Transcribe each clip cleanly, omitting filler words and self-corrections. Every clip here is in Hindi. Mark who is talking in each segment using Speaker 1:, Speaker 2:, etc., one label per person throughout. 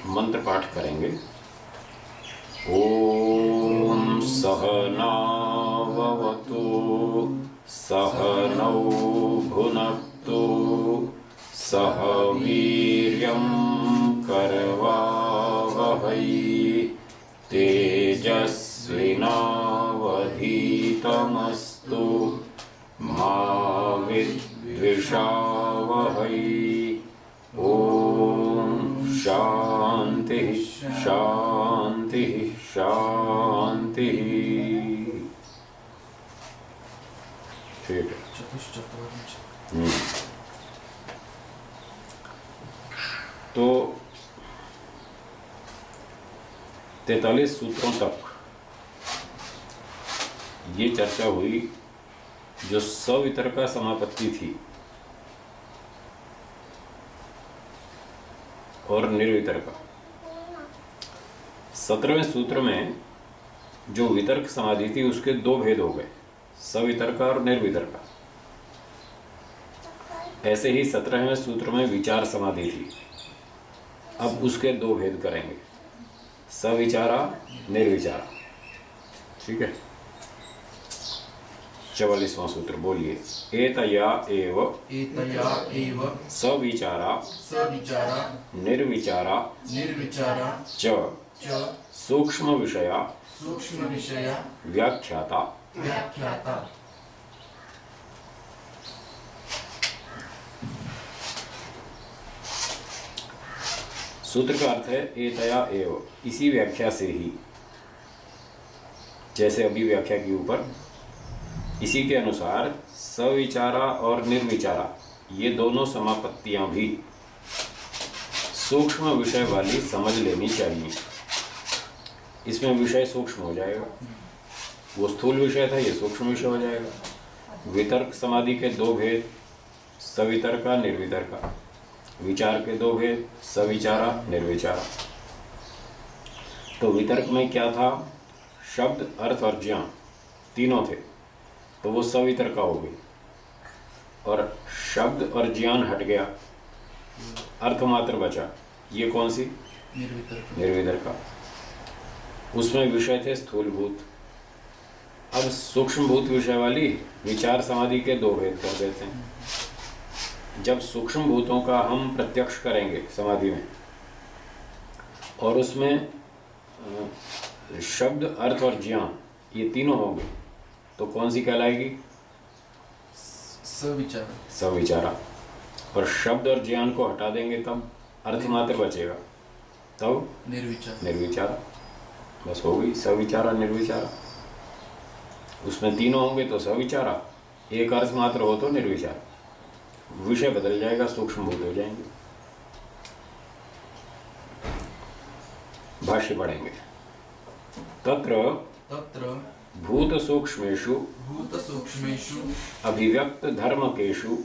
Speaker 1: मंत्र पाठ करेंगे। ओम सहनाववतु सहनौ भुनक्तु सह वीर्यं करवावहै तेजस्विनावधीतमस्तु मा विद्विषावहै। ओम शांति शांति शांति। ठीक है। तो 43 सूत्रों तक ये चर्चा हुई जो सवितर्का समापत्ति थी और निर्वितर्का। 17वें सूत्र में जो वितर्क समाधि थी उसके दो भेद हो गए, सवितर्का और निर्वितर्का। ऐसे ही 17वें सूत्र में विचार समाधि थी, अब उसके दो भेद करेंगे, सविचारा निर्विचारा। ठीक है। 44वां सूत्र बोलिए। एतया एव सविचारा निर्विचारा च सूक्ष्म विषया व्याख्याता। सूत्र का अर्थ है एतया एव, इसी व्याख्या से ही, जैसे अभी व्याख्या की ऊपर, इसी के अनुसार सविचारा और निर्विचारा ये दोनों समापत्तियां भी सूक्ष्म विषय वाली समझ लेनी चाहिए। इसमें विषय सूक्ष्म हो जाएगा, वो स्थूल विषय था, ये सूक्ष्म विषय हो जाएगा। वितर्क समाधि के दो भेद, सवितर्का निर्वितर्का। विचार के दो भेद, सविचारा निर्विचारा। तो वितर्क में क्या था? शब्द, अर्थ और ज्ञान तीनों थे, तो वो सवितर्का हो गई। और शब्द और ज्ञान हट गया, अर्थ मात्र बचा, ये कौन सी? निर्वितर्का। उसमें विषय थे स्थूलभूत। अब सूक्ष्मभूत विषय वाली विचार समाधि के दो भेद कर देते हैं। जब सूक्ष्म भूतों का हम प्रत्यक्ष करेंगे समाधि में, और उसमें शब्द, अर्थ और ज्ञान ये तीनों होंगे, तो कौन सी कहलाएगी?
Speaker 2: सविचारा।
Speaker 1: सविचारा। और शब्द और ज्ञान को हटा देंगे तब अर्थ मात्र बचेगा, तब निर्विचारा। बस हो गई सविचारा निर्विचारा। उसमें तीनों होंगे तो सविचारा, एक अर्थ मात्र हो तो निर्विचारा। विषय बदल जाएगा, सूक्ष्म भूत हो जाएंगे। भाष्य पढ़ेंगे। तत्र भूत सूक्ष्मेषु अभिव्यक्त धर्मकेषु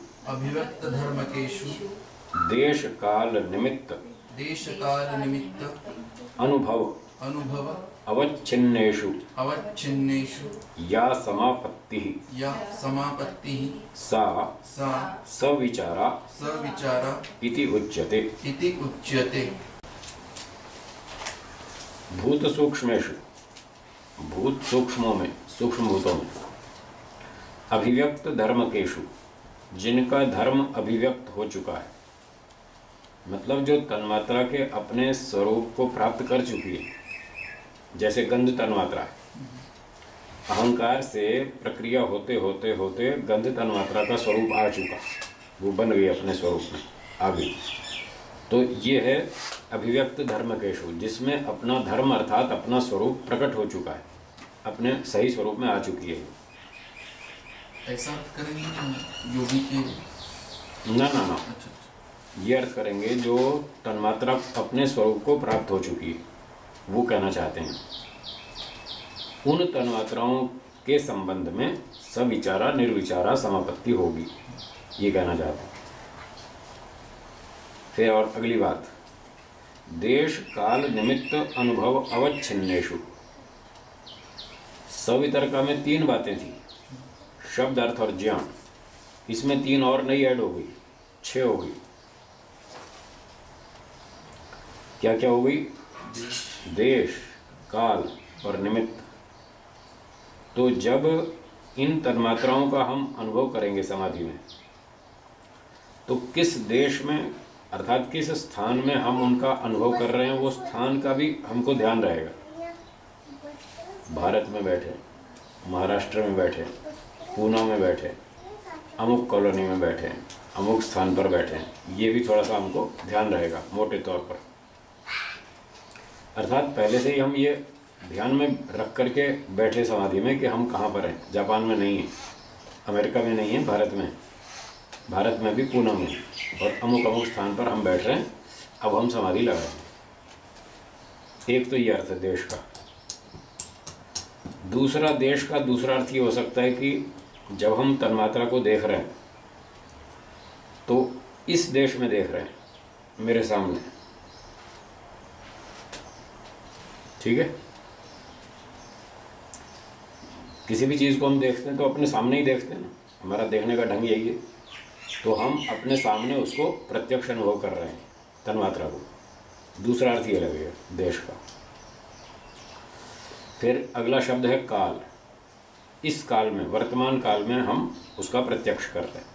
Speaker 1: देश काल निमित्त अनुभव अवच्छिन्नेषु या समापत्ति सा सविचारा इति उच्यते। भूत सूक्ष्मेषु, भूत सूक्ष्मों में, सूक्ष्म भूतों में, अभिव्यक्त धर्मकेषु, जिनका धर्म अभिव्यक्त हो चुका है, मतलब जो तन्मात्रा के अपने स्वरूप को प्राप्त कर चुकी है। जैसे गंध तन्मात्रा है, अहंकार से प्रक्रिया होते होते होते गंध तन्मात्रा का स्वरूप आ चुका, वो बन गई अपने स्वरूप में आ गई। तो ये है अभिव्यक्त धर्मकेषु, जिसमें अपना धर्म अर्थात अपना स्वरूप प्रकट हो चुका है, अपने सही स्वरूप में आ चुकी है।
Speaker 2: ऐसा करेंगे योगी के?
Speaker 1: ना ना ना, ये अर्थ करेंगे जो तन्मात्रा अपने स्वरूप को प्राप्त हो चुकी है, वो कहना चाहते हैं। उन तन्मात्राओं के संबंध में सविचारा निर्विचारा समापत्ति होगी, ये कहना चाहते हैं। फिर और अगली बात, देश काल निमित्त अनुभव अवच्छिन्नेषु। सवितर्का में 3 बातें थी, शब्द, अर्थ और ज्ञान। इसमें 3 और नई ऐड हो गई, 6 हो गई। क्या क्या हो गई?
Speaker 2: देश,
Speaker 1: देश, काल और निमित्त। तो जब इन तन्मात्राओं का हम अनुभव करेंगे समाधि में, तो किस देश में अर्थात किस स्थान में हम उनका अनुभव कर रहे हैं, वो स्थान का भी हमको ध्यान रहेगा। भारत में बैठे, महाराष्ट्र में बैठे, पूना में बैठे, अमुक कॉलोनी में बैठे, अमुक स्थान पर बैठे, ये भी थोड़ा सा हमको ध्यान रहेगा मोटे तौर पर। अर्थात पहले से ही हम ये ध्यान में रख करके बैठे समाधि में कि हम कहाँ पर हैं। जापान में नहीं है, अमेरिका में नहीं है, भारत में, भारत में भी पूना में, और अमुक अमुक स्थान पर हम बैठ रहे हैं, अब हम समाधि लगाए। एक तो ये अर्थ है देश का। दूसरा, देश का दूसरा अर्थ ये हो सकता है कि जब हम तन्मात्रा को देख रहे हैं तो इस देश में देख रहे हैं, मेरे सामने, ठीक है। किसी भी चीज़ को हम देखते हैं तो अपने सामने ही देखते हैं ना, हमारा देखने का ढंग यही है। तो हम अपने सामने उसको प्रत्यक्ष अनुभव कर रहे हैं, तन्मात्रा को। दूसरा अर्थ ये लगेगा देश का। फिर अगला शब्द है काल। इस काल में, वर्तमान काल में हम उसका प्रत्यक्ष कर रहे हैं।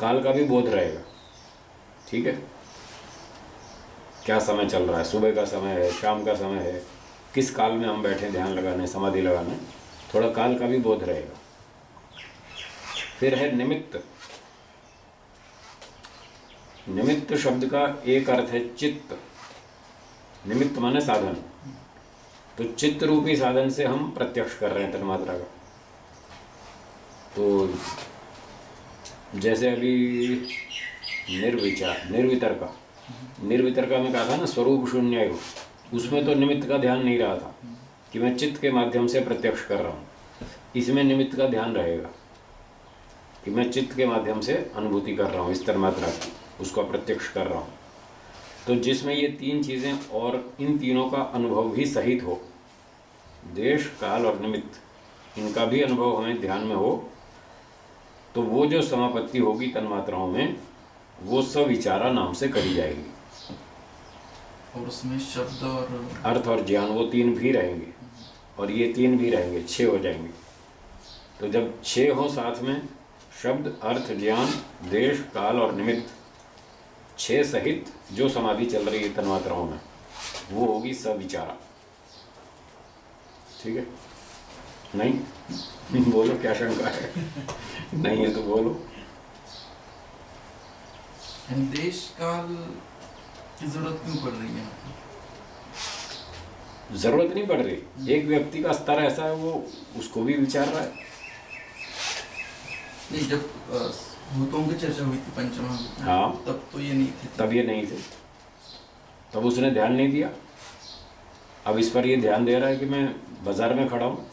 Speaker 1: काल का भी बोध रहेगा, ठीक है। क्या समय चल रहा है, सुबह का समय है, शाम का समय है, किस काल में हम बैठे ध्यान लगाने, समाधि लगाने, थोड़ा काल का भी बोध रहेगा। फिर है निमित्त। निमित्त शब्द का एक अर्थ है चित्त। निमित्त माने साधन। तो चित्त रूपी साधन से हम प्रत्यक्ष कर रहे हैं तन्मात्रा का। तो जैसे अभी निर्वितर्का में कहा था ना, स्वरूप शून्य, उसमें तो निमित्त का ध्यान नहीं रहा था कि मैं चित्त के माध्यम से प्रत्यक्ष कर रहा हूँ। इसमें निमित्त का ध्यान रहेगा कि मैं चित्त के माध्यम से अनुभूति कर रहा हूँ इस तन्मात्रा की, उसको प्रत्यक्ष कर रहा हूँ। तो जिसमें ये तीन चीज़ें और इन तीनों का अनुभव भी सहित हो, देश, काल और निमित्त, इनका भी अनुभव हमें ध्यान में हो, तो वो जो समापत्ति होगी तन्मात्राओं में, वो सविचारा नाम से करी जाएगी।
Speaker 2: और उसमें शब्द और
Speaker 1: अर्थ और ज्ञान, वो तीन भी रहेंगे, और ये तीन भी रहेंगे, 6 हो जाएंगे। तो जब 6 हो साथ में, शब्द, अर्थ, ज्ञान, देश, काल और निमित्त, 6 सहित जो समाधि चल रही है तन्मात्राओं में, वो होगी सविचारा। ठीक है? नहीं? बोलो, क्या शंका है? नहीं है तो बोलो।
Speaker 2: देश काल की जरूरत क्यों पड़ रही है?
Speaker 1: जरूरत नहीं पड़ रही। एक व्यक्ति का स्तर ऐसा है, वो उसको भी विचार रहा है।
Speaker 2: नहीं, जब भूतों की चर्चा हुई थी पंचमहाभूत,
Speaker 1: हाँ,
Speaker 2: तब तो ये नहीं थे।
Speaker 1: तब ये नहीं थे, तब उसने ध्यान नहीं दिया। अब इस पर ये ध्यान दे रहा है कि मैं बाजार में खड़ा हूँ।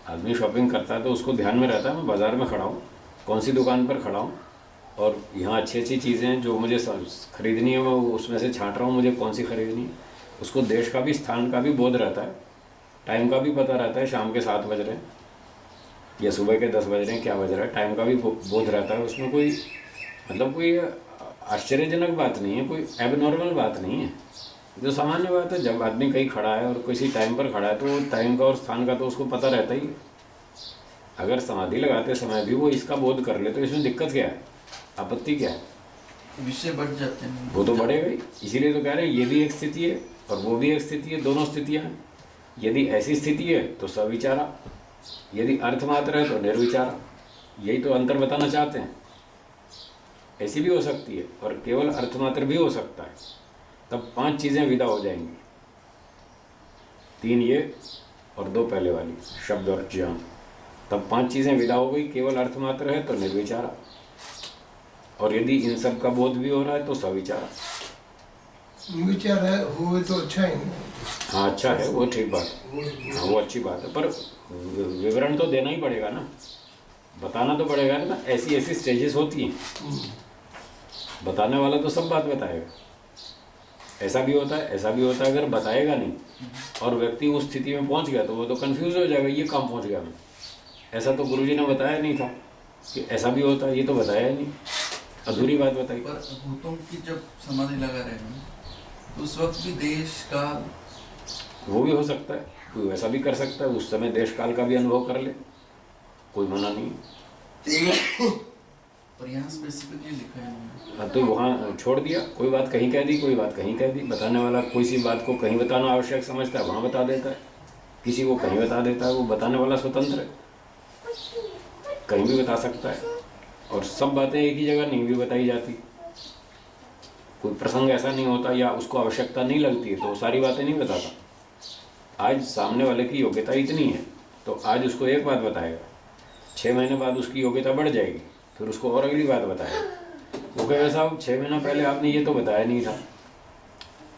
Speaker 1: आदमी शॉपिंग करता है तो उसको ध्यान में रहता है मैं बाजार में खड़ा हूँ, कौन सी दुकान पर खड़ा हूँ, और यहाँ अच्छी अच्छी चीज़ें जो मुझे खरीदनी है मैं उसमें से छांट रहा हूँ, मुझे कौन सी खरीदनी है। उसको देश का भी, स्थान का भी बोध रहता है, टाइम का भी पता रहता है, शाम के 7 बज रहे हैं या सुबह के 10 बज रहे हैं, क्या बज रहा है, टाइम का भी बोध रहता है। उसमें कोई मतलब कोई आश्चर्यजनक बात नहीं है, कोई एबनॉर्मल बात नहीं है, जो सामान्य बात है। जब आदमी कहीं खड़ा है और किसी टाइम पर खड़ा है तो टाइम का और स्थान का तो उसको पता रहता ही है। अगर समाधि लगाते समय भी वो इसका बोध कर ले तो इसमें दिक्कत क्या है, आपत्ति क्या है?
Speaker 2: विषय बढ़ जाते हैं।
Speaker 1: वो तो बढ़ेगा ही, इसीलिए तो कह रहे हैं ये भी एक स्थिति है और वो भी एक स्थिति है, दोनों स्थितियाँ हैं। यदि ऐसी स्थिति है तो सविचारा, यदि अर्थमात्र है तो निर्विचारा। यही तो अंतर बताना चाहते हैं। ऐसी भी हो सकती है और केवल अर्थमात्र भी हो सकता है। तब 5 चीज़ें विदा हो जाएंगी, 3 ये और 2 पहले वाली, शब्द और ज्ञान। तब 5 चीज़ें विदा हो गई। केवल अर्थमात्र है तो निर्विचारा, और यदि इन सब का बोध भी हो रहा है तो सविचारा।
Speaker 3: विचार है हुए तो अच्छा ही नहीं।
Speaker 1: हाँ, अच्छा है, वो ठीक बात है, हाँ वो अच्छी बात है, पर विवरण तो देना ही पड़ेगा ना, बताना तो पड़ेगा ना। ऐसी ऐसी स्टेजेस होती हैं, बताने वाला तो सब बात बताएगा। ऐसा भी होता है, ऐसा भी होता है। अगर बताएगा नहीं और व्यक्ति उस स्थिति में पहुंच गया तो वो तो कंफ्यूज हो जाएगा, ये काम पहुंच गया मैं, ऐसा तो गुरुजी ने बताया नहीं था कि ऐसा भी होता है, ये तो बताया ही नहीं, अधूरी बात बताई।
Speaker 2: पर भूतों की जब समाधि लगा रहे हैं तो उस वक्त भी देश काल
Speaker 1: वो भी हो सकता है, कोई वैसा भी कर सकता है, उस समय देश काल का भी अनुभव कर ले, कोई मना नहीं।
Speaker 2: और यहाँ स्पेसिफिकली लिखा है इन्होंने।
Speaker 1: हाँ, तो वहाँ छोड़ दिया, कोई बात कहीं कह दी, कोई बात कहीं कह दी। बताने वाला कोई सी बात को कहीं बताना आवश्यक समझता है, वहाँ बता देता है, किसी को कहीं बता देता है। वो बताने वाला स्वतंत्र है, कहीं भी बता सकता है। और सब बातें एक ही जगह नहीं भी बताई जाती। कोई प्रसंग ऐसा नहीं होता या उसको आवश्यकता नहीं लगती है तो वो सारी बातें नहीं बताता। आज सामने वाले की योग्यता इतनी है तो आज उसको एक बात बताएगा, 6 महीने बाद उसकी योग्यता बढ़ जाएगी, फिर उसको और अगली बात बताएगा। वो कहेगा साहब 6 महीना पहले आपने ये तो बताया नहीं था।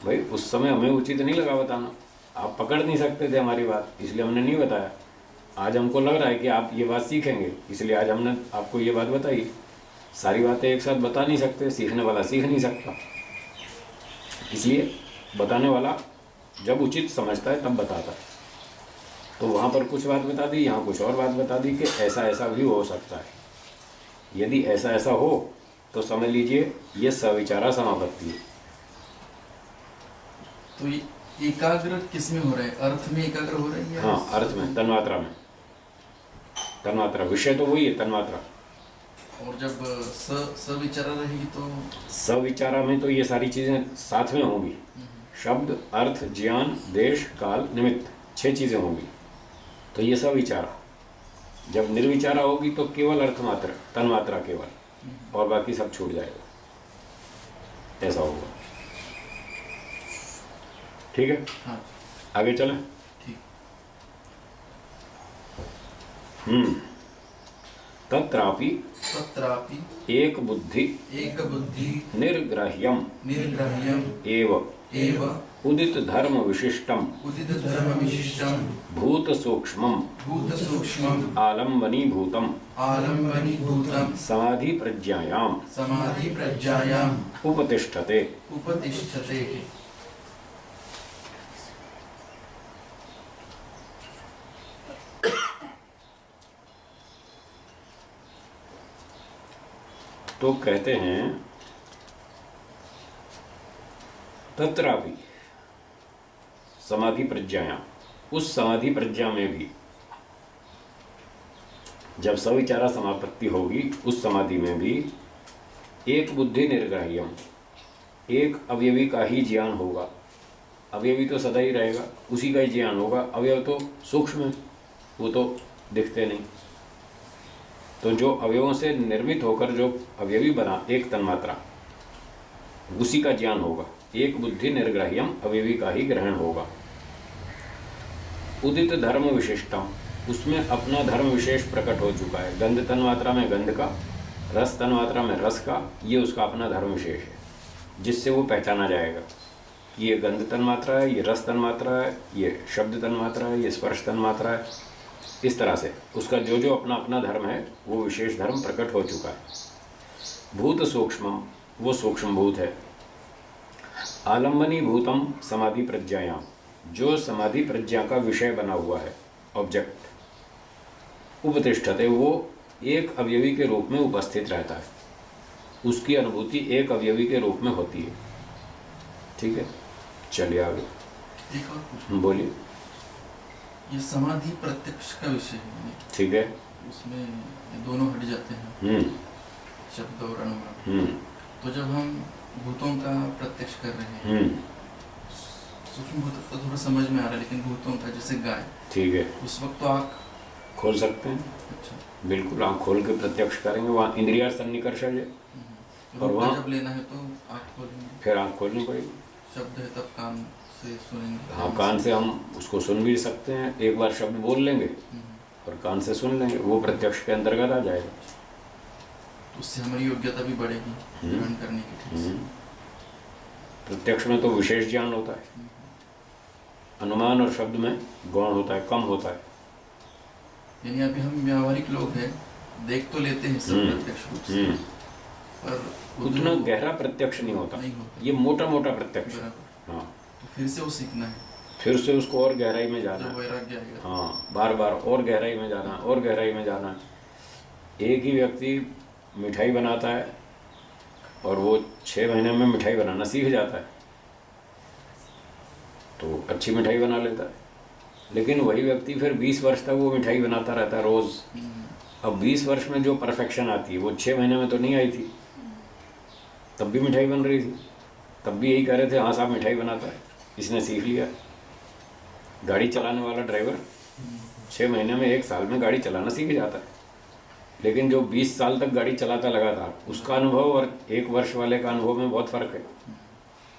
Speaker 1: भाई उस समय हमें उचित नहीं लगा बताना, आप पकड़ नहीं सकते थे हमारी बात, इसलिए हमने नहीं बताया। आज हमको लग रहा है कि आप ये बात सीखेंगे, इसलिए आज हमने आपको ये बात बताई। सारी बातें एक साथ बता नहीं सकते, सीखने वाला सीख नहीं सकता। इसलिए बताने वाला जब उचित समझता है तब बताता है। तो वहाँ पर कुछ बात बता दी, यहाँ कुछ और बात बता दी कि ऐसा ऐसा भी हो सकता है। यदि ऐसा ऐसा हो तो समझ लीजिए ये सविचारा समापत्ति है।
Speaker 2: तो ये एकाग्र किस में हो रहा है? अर्थ में एकाग्र हो रही है?
Speaker 1: हाँ, अर्थ में, तन्मात्रा में। तन्मात्रा विषय तो वही है, तन्मात्रा।
Speaker 2: और जब सविचारा रहेगी तो
Speaker 1: सविचारा में तो ये सारी चीज़ें साथ में होंगी। शब्द, अर्थ, ज्ञान, देश, काल, निमित्त, 6 चीज़ें होंगी। तो ये सविचारा। जब निर्विचारा होगी तो केवल अर्थ मात्र, तन्मात्रा केवल, और बाकी सब छूट जाएगा। ऐसा होगा। ठीक है,
Speaker 2: हाँ
Speaker 1: आगे चलें।
Speaker 2: ठीक।
Speaker 1: तत्रापि एक बुद्धि निर्ग्राह्यम एव उदित धर्म विशिष्टम भूत सूक्ष्मम आलम्बनीभूतम समाधि प्रज्ञायाम उपतिष्ठते। तो कहते हैं तत्रापि समाधि प्रज्ञायाम, उस समाधि प्रज्ञा में भी जब सविचारा समापत्ति होगी उस समाधि में भी एक बुद्धि निर्ग्राह्यम, एक अवयवी का ही ज्ञान होगा। अवयवी तो सदा ही रहेगा, उसी का ही ज्ञान होगा। अवयव तो सूक्ष्म है, वो तो दिखते नहीं। तो जो अवयवों से निर्मित होकर जो अवयवी बना एक तन्मात्रा, उसी का ज्ञान होगा। एक बुद्धि निर्ग्राह्यम, अवयवी का ही ग्रहण होगा। उदित धर्म विशिष्टम, उसमें अपना धर्म विशेष प्रकट हो चुका है। गंध तन्मात्रा में गंध का, रस तन्मात्रा में रस का, ये उसका अपना धर्म विशेष है, जिससे वो पहचाना जाएगा कि ये गंध तन्मात्रा है, ये रस तन्मात्रा है, ये शब्द तन्मात्रा है, ये स्पर्श तन्मात्रा है। इस तरह से उसका जो जो अपना अपना धर्म है वो विशेष धर्म प्रकट हो चुका है। भूत सूक्ष्मम, वो सूक्ष्म भूत है। आलम्बनी भूतम समाधि प्रज्ञायाम, जो समाधि प्रज्ञा का विषय बना हुआ है, ऑब्जेक्ट। उपतिष्ठते, वो एक अवयवी के रूप में उपस्थित रहता है, उसकी अनुभूति एक अवयवी के रूप में होती है। ठीक है, चलिए आगे।
Speaker 2: एक और कुछ
Speaker 1: बोलिए।
Speaker 2: ये समाधि प्रत्यक्ष का विषय है।
Speaker 1: ठीक है,
Speaker 2: उसमें ये दोनों हट जाते हैं, शब्द और अनुमान। तो जब हम भूतों का प्रत्यक्ष कर रहे हैं, सूक्ष्म भूत तो थोड़ा समझ में आ रहा है, लेकिन भूतों का जैसे गाय,
Speaker 1: ठीक है,
Speaker 2: उस वक्त तो आँख
Speaker 1: खोल सकते हैं।
Speaker 2: अच्छा,
Speaker 1: बिल्कुल, आँख खोल के प्रत्यक्ष करेंगे। वहाँ इंद्रिया सन्निकर्षण है, और वहाँ
Speaker 2: जब लेना है तो आँख खोलेंगे,
Speaker 1: फिर आँख खोलनी पड़ेगी।
Speaker 2: शब्द है तब कान से सुनेंगे।
Speaker 1: हाँ, कान से हम उसको सुन भी सकते हैं। एक बार शब्द बोल लेंगे और कान से सुन लेंगे, वो प्रत्यक्ष के अंतर्गत आ जाएगा।
Speaker 2: उससे हमारी योग्यता भी बढ़ेगी ग्रहण करने की।
Speaker 1: प्रत्यक्ष में तो विशेष ज्ञान होता है, अनुमान और शब्द में गौण होता है, कम होता है।
Speaker 2: यानी अभी हम व्यावहारिक लोग हैं, देख तो लेते हैं सब प्रत्यक्ष रूप से, पर
Speaker 1: उतना गहरा प्रत्यक्ष नहीं होता, ये मोटा मोटा प्रत्यक्ष। हाँ,
Speaker 2: तो फिर से वो सीखना है,
Speaker 1: फिर से उसको और गहराई में जाना है।
Speaker 2: वैराग्य आएगा।
Speaker 1: हाँ, बार बार और गहराई में जाना, और गहराई में जाना। एक ही व्यक्ति मिठाई बनाता है और वो 6 महीने में मिठाई बनाना सीख जाता है, तो अच्छी मिठाई बना लेता है। लेकिन वही व्यक्ति फिर 20 वर्ष तक वो मिठाई बनाता रहता है रोज़। अब 20 वर्ष में जो परफेक्शन आती है वो 6 महीने में तो नहीं आई थी। तब भी मिठाई बन रही थी, तब भी यही कह रहे थे हाँ साहब मिठाई बनाता है, इसने सीख लिया। गाड़ी चलाने वाला ड्राइवर 6 महीने में 1 साल में गाड़ी चलाना सीख जाता है। लेकिन जो 20 साल तक गाड़ी चलाता लगातार, उसका अनुभव और 1 वर्ष वाले का अनुभव में बहुत फ़र्क है।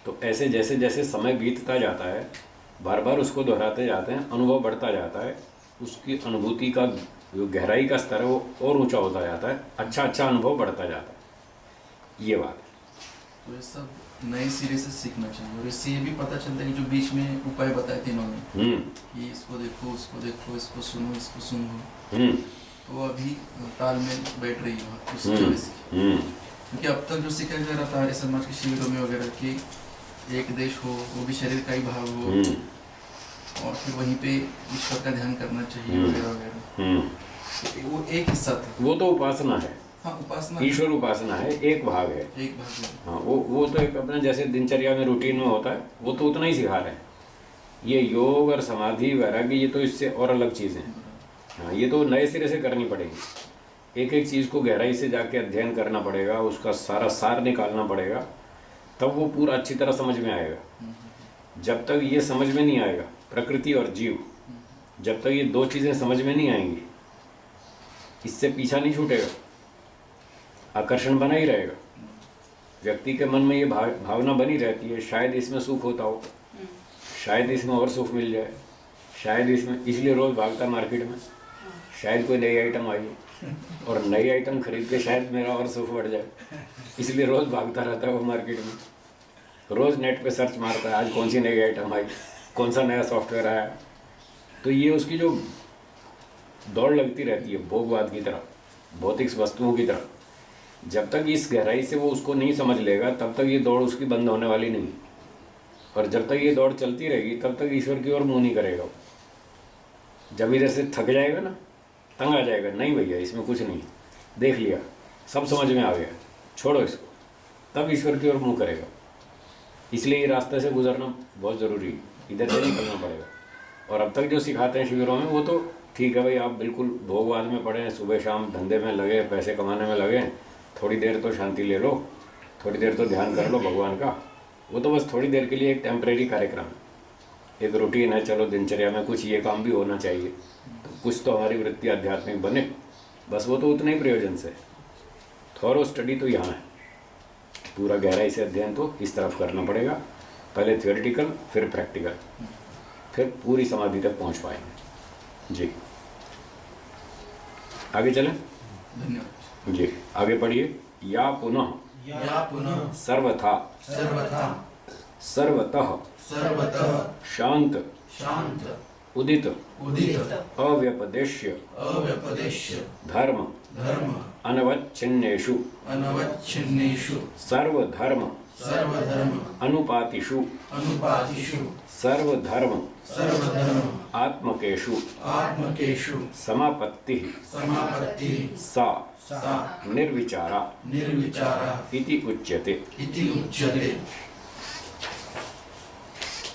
Speaker 1: तो ऐसे जैसे जैसे समय बीतता जाता है, बार बार उसको दोहराते जाते हैं, अनुभव बढ़ता जाता है, उसकी अनुभूति का जो गहराई का स्तर है वो और ऊंचा होता जाता है, अच्छा अच्छा अनुभव बढ़ता जाता है। ये बात है।
Speaker 2: तो ये सब नए सिरे से सीखना चाहिए। और इससे ये भी पता चलता है कि जो बीच में उपाय बताए थे इन्होंने कि इसको देखो, उसको देखो, इसको सुनो, इसको सुनो, तो वो अभी तालमेल बैठ रही है उस वजह से। क्योंकि अब तक जो सिखाया जा रहा था आर्य समाज के शिविरों में वगैरह कि एक देश हो, वो भी शरीर का ही भाव हो, और फिर वहीं पे ईश्वर का ध्यान करना चाहिए वगैरह वगैरह, तो वो एक हिस्सा था।
Speaker 1: वो तो उपासना है।
Speaker 2: हाँ, उपासना,
Speaker 1: ईश्वर उपासना है, एक भाग है,
Speaker 2: एक भाग है।
Speaker 1: हाँ, वो तो एक अपना जैसे दिनचर्या में रूटीन में होता है, वो तो उतना ही सिखा रहे हैं। ये योग और समाधि वैराग्य ये तो इससे और अलग चीज़ें हैं। हाँ, ये तो नए सिरे से करनी पड़ेगी। एक एक चीज़ को गहराई से जाके अध्ययन करना पड़ेगा, उसका सारा सार निकालना पड़ेगा, तब वो पूरा अच्छी तरह समझ में आएगा। जब तक ये समझ में नहीं आएगा, प्रकृति और जीव, जब तक ये 2 चीज़ें समझ में नहीं आएंगी, इससे पीछा नहीं छूटेगा, आकर्षण बना ही रहेगा। व्यक्ति के मन में ये भावना बनी रहती है, शायद इसमें सुख होता हो, शायद इसमें और सुख मिल जाए, शायद इसमें, इसलिए रोज़ भागता मार्केट में, शायद कोई नई आइटम आई और नई आइटम खरीद के शायद मेरा और सुख बढ़ जाए, इसलिए रोज़ भागता रहता है वो मार्केट में। रोज़ नेट पे सर्च मारता है आज कौन सी नई आइटम आई, कौन सा नया सॉफ्टवेयर आया। तो ये उसकी जो दौड़ लगती रहती है भोगवाद की तरफ, भौतिक वस्तुओं की तरफ, जब तक इस गहराई से वो उसको नहीं समझ लेगा तब तक ये दौड़ उसकी बंद होने वाली नहीं। और जब तक ये दौड़ चलती रहेगी तब तक ईश्वर की ओर मुँह नहीं करेगा। जब इधर से थक जाएगा ना, तंग आ जाएगा, नहीं भैया इसमें कुछ नहीं, देख लिया, सब समझ में आ गया, छोड़ो इसको, तब ईश्वर की ओर मुँह करेगा। इसलिए ये रास्ते से गुजरना बहुत ज़रूरी है, इधर से निकलना पड़ेगा। और अब तक जो सिखाते हैं शिविरों में वो तो ठीक है भाई, आप बिल्कुल भोगवाद में पड़े, सुबह शाम धंधे में लगे, पैसे कमाने में लगे, थोड़ी देर तो शांति ले लो, थोड़ी देर तो ध्यान कर लो भगवान का, वो तो बस थोड़ी देर के लिए एक टेम्परेरी कार्यक्रम है, एक रूटीन है। चलो दिनचर्या में कुछ ये काम भी होना चाहिए, तो कुछ तो हमारी वृत्ति आध्यात्मिक बने, बस वो तो उतने ही प्रयोजन से। थोरो स्टडी तो यहाँ है, पूरा गहराई से अध्ययन तो इस तरफ करना पड़ेगा, पहले थियोरिटिकल फिर प्रैक्टिकल, फिर पूरी समाधि तक पहुँच पाएंगे। जी आगे चलें।
Speaker 2: धन्यवाद
Speaker 1: जी आगे पढ़िए। या पुनः सर्वथा सर्वतः शांत उदित अव्यपदेश्य धर्म अनवच्छिन्नेषु सर्वधर्म अनुपातिषु सर्वधर्म आत्मकेषु समापत्ति सा निर्विचारा इति उच्यते।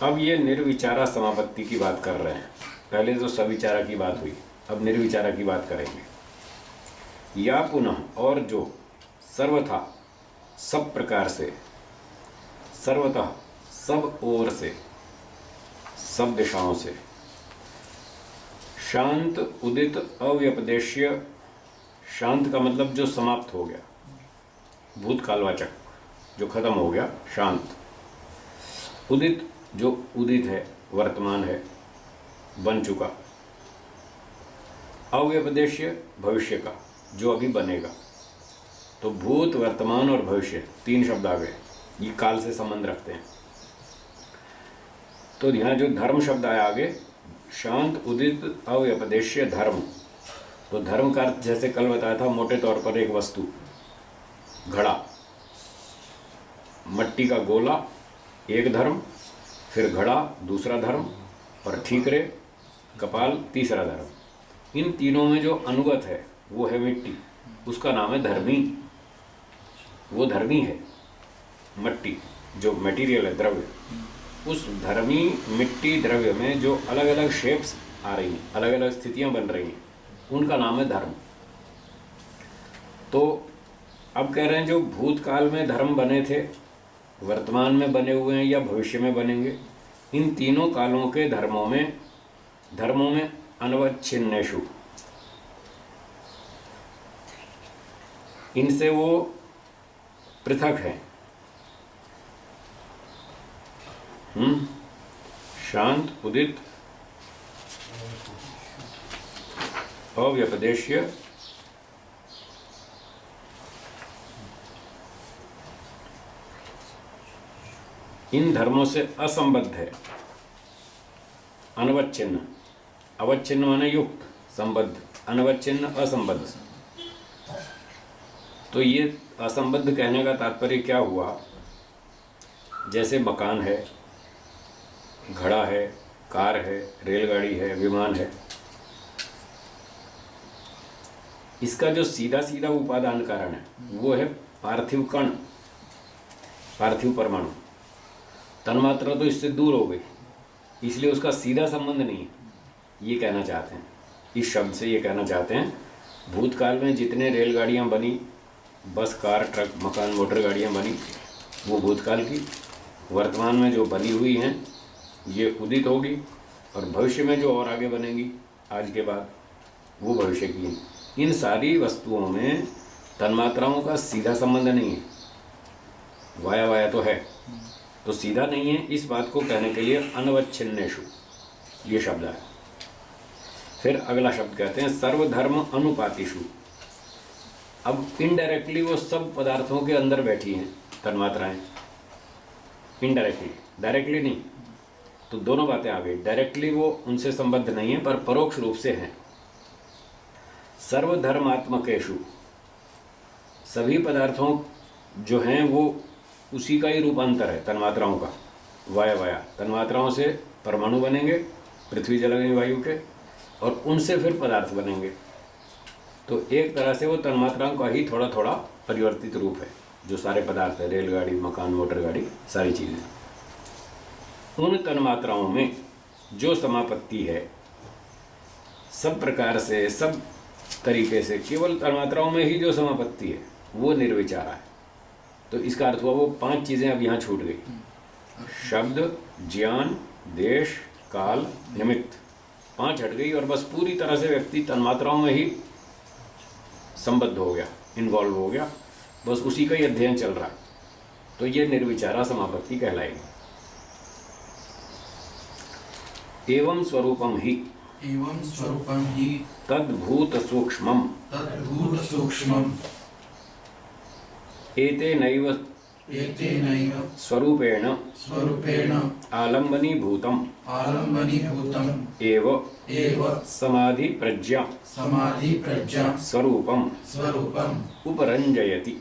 Speaker 1: अब ये निर्विचारा समापत्ति की बात कर रहे हैं। पहले तो सविचारा की बात हुई, अब निर्विचारा की बात करेंगे। या पुनः, और जो सर्वथा सब प्रकार से, सर्वतः सब ओर से, सब दिशाओं से, शांत उदित अव्यपदेश्य, शांत का मतलब जो समाप्त हो गया, भूतकालवाचक जो खत्म हो गया, शांत। उदित जो उदित है, वर्तमान है, बन चुका। अव्यपदेश्य भविष्य का, जो अभी बनेगा। तो भूत, वर्तमान और भविष्य 3 शब्द आ गए, ये काल से संबंध रखते हैं। तो यहाँ जो धर्म शब्द आया आगे, शांत उदित अव्यपदेश्य धर्म, तो धर्म का अर्थ जैसे कल बताया था मोटे तौर पर एक वस्तु, घड़ा, मट्टी का गोला एक धर्म, फिर घड़ा दूसरा धर्म, और ठीकरे कपाल तीसरा धर्म। इन तीनों में जो अनुगत है वो है मिट्टी, उसका नाम है धर्मी। वो धर्मी है, मट्टी जो मटेरियल है, द्रव्य, उस धर्मी मिट्टी द्रव्य में जो अलग अलग शेप्स आ रही हैं, अलग अलग स्थितियां बन रही हैं, उनका नाम है धर्म। तो अब कह रहे हैं जो भूतकाल में धर्म बने थे, वर्तमान में बने हुए हैं या भविष्य में बनेंगे, इन तीनों कालों के धर्मों में अनवच्छिन्नेषु, इनसे वो पृथक है। शांत उदित अव्यपदेश्य इन धर्मों से असंबद्ध है। अनवच्छिन्न, अवच्छिन्न माने युक्त, संबद्ध, अनवच्छिन्न असंबद्ध। तो ये असंबद्ध कहने का तात्पर्य क्या हुआ? जैसे मकान है, घड़ा है, कार है, रेलगाड़ी है, विमान है, इसका जो सीधा सीधा उपादान कारण है वो है पार्थिव कण, पार्थिव परमाणु। तन्मात्रा तो इससे दूर हो गई, इसलिए उसका सीधा संबंध नहीं है। ये कहना चाहते हैं, इस शब्द से ये कहना चाहते हैं भूतकाल में जितने रेलगाड़ियाँ बनी, बस, कार, ट्रक, मकान, मोटर गाड़ियाँ बनी, वो भूतकाल की। वर्तमान में जो बनी हुई हैं ये उदित होगी, और भविष्य में जो और आगे बनेंगी आज के बाद, वो भविष्य की हैं। इन सारी वस्तुओं में तन्मात्राओं का सीधा संबंध नहीं है। वाया वाया तो है, तो सीधा नहीं है। इस बात को कहने के लिए अनवच्छिन्नेषु ये शब्द है। फिर अगला शब्द कहते हैं सर्वधर्म अनुपातिषु। अब इनडायरेक्टली वो सब पदार्थों के अंदर बैठी हैं तन्मात्राएं, इनडायरेक्टली, डायरेक्टली नहीं। तो दोनों बातें आ गई। डायरेक्टली वो उनसे संबद्ध नहीं है, पर परोक्ष रूप से हैं। सर्वधर्मात्मकेषु, सभी पदार्थों जो हैं वो उसी का ही रूपांतर है तन्मात्राओं का। वाया वाया, तन्मात्राओं से परमाणु बनेंगे पृथ्वी जल अग्नि वायु के, और उनसे फिर पदार्थ बनेंगे। तो एक तरह से वो तन्मात्राओं का ही थोड़ा थोड़ा परिवर्तित रूप है जो सारे पदार्थ है, रेलगाड़ी, मकान, मोटर गाड़ी, सारी चीज़ें। उन तन्मात्राओं में जो समापत्ति है सब प्रकार से, सब तरीके से, केवल तन्मात्राओं में ही जो समापत्ति है वो निर्विचारा है। तो इसका अर्थ हुआ वो 5 चीज़ें अब यहाँ छूट गई। शब्द, ज्ञान, देश, काल, निमित्त, 5 हट गई, और बस पूरी तरह से व्यक्ति तन्मात्राओं में ही संबद्ध हो गया, इन्वॉल्व हो गया, बस उसी का ही अध्ययन चल रहा है। तो ये निर्विचारा समापत्ति कहलाएगी। एवं स्वरूपम ही तद्भूत सूक्ष्मम एतेनैव स्वरूपेण आलम्बनीभूतम् एव समाधि प्रज्ञा स्वरूपम उपरंजयति।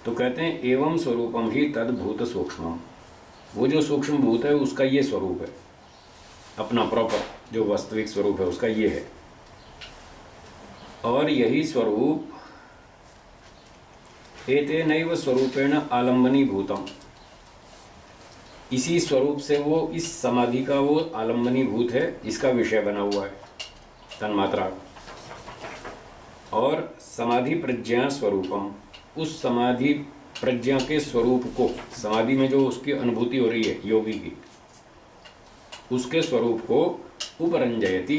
Speaker 1: तो कहते हैं एवं स्वरूपम ही तद्भूत सूक्ष्मम, वो जो सूक्ष्म भूत है उसका ये स्वरूप है, अपना प्रॉपर जो वास्तविक स्वरूप है उसका ये है। और यही स्वरूप एतेनैव स्वरूपेण आलम्बनीभूतम, इसी स्वरूप से वो, इस समाधि का वो आलम्बनीभूत है, इसका विषय बना हुआ है तन्मात्रा। और समाधि प्रज्ञा स्वरूपम, उस समाधि प्रज्ञा के स्वरूप को, समाधि में जो उसकी अनुभूति हो रही है योगी की, उसके स्वरूप को उपरंजयति,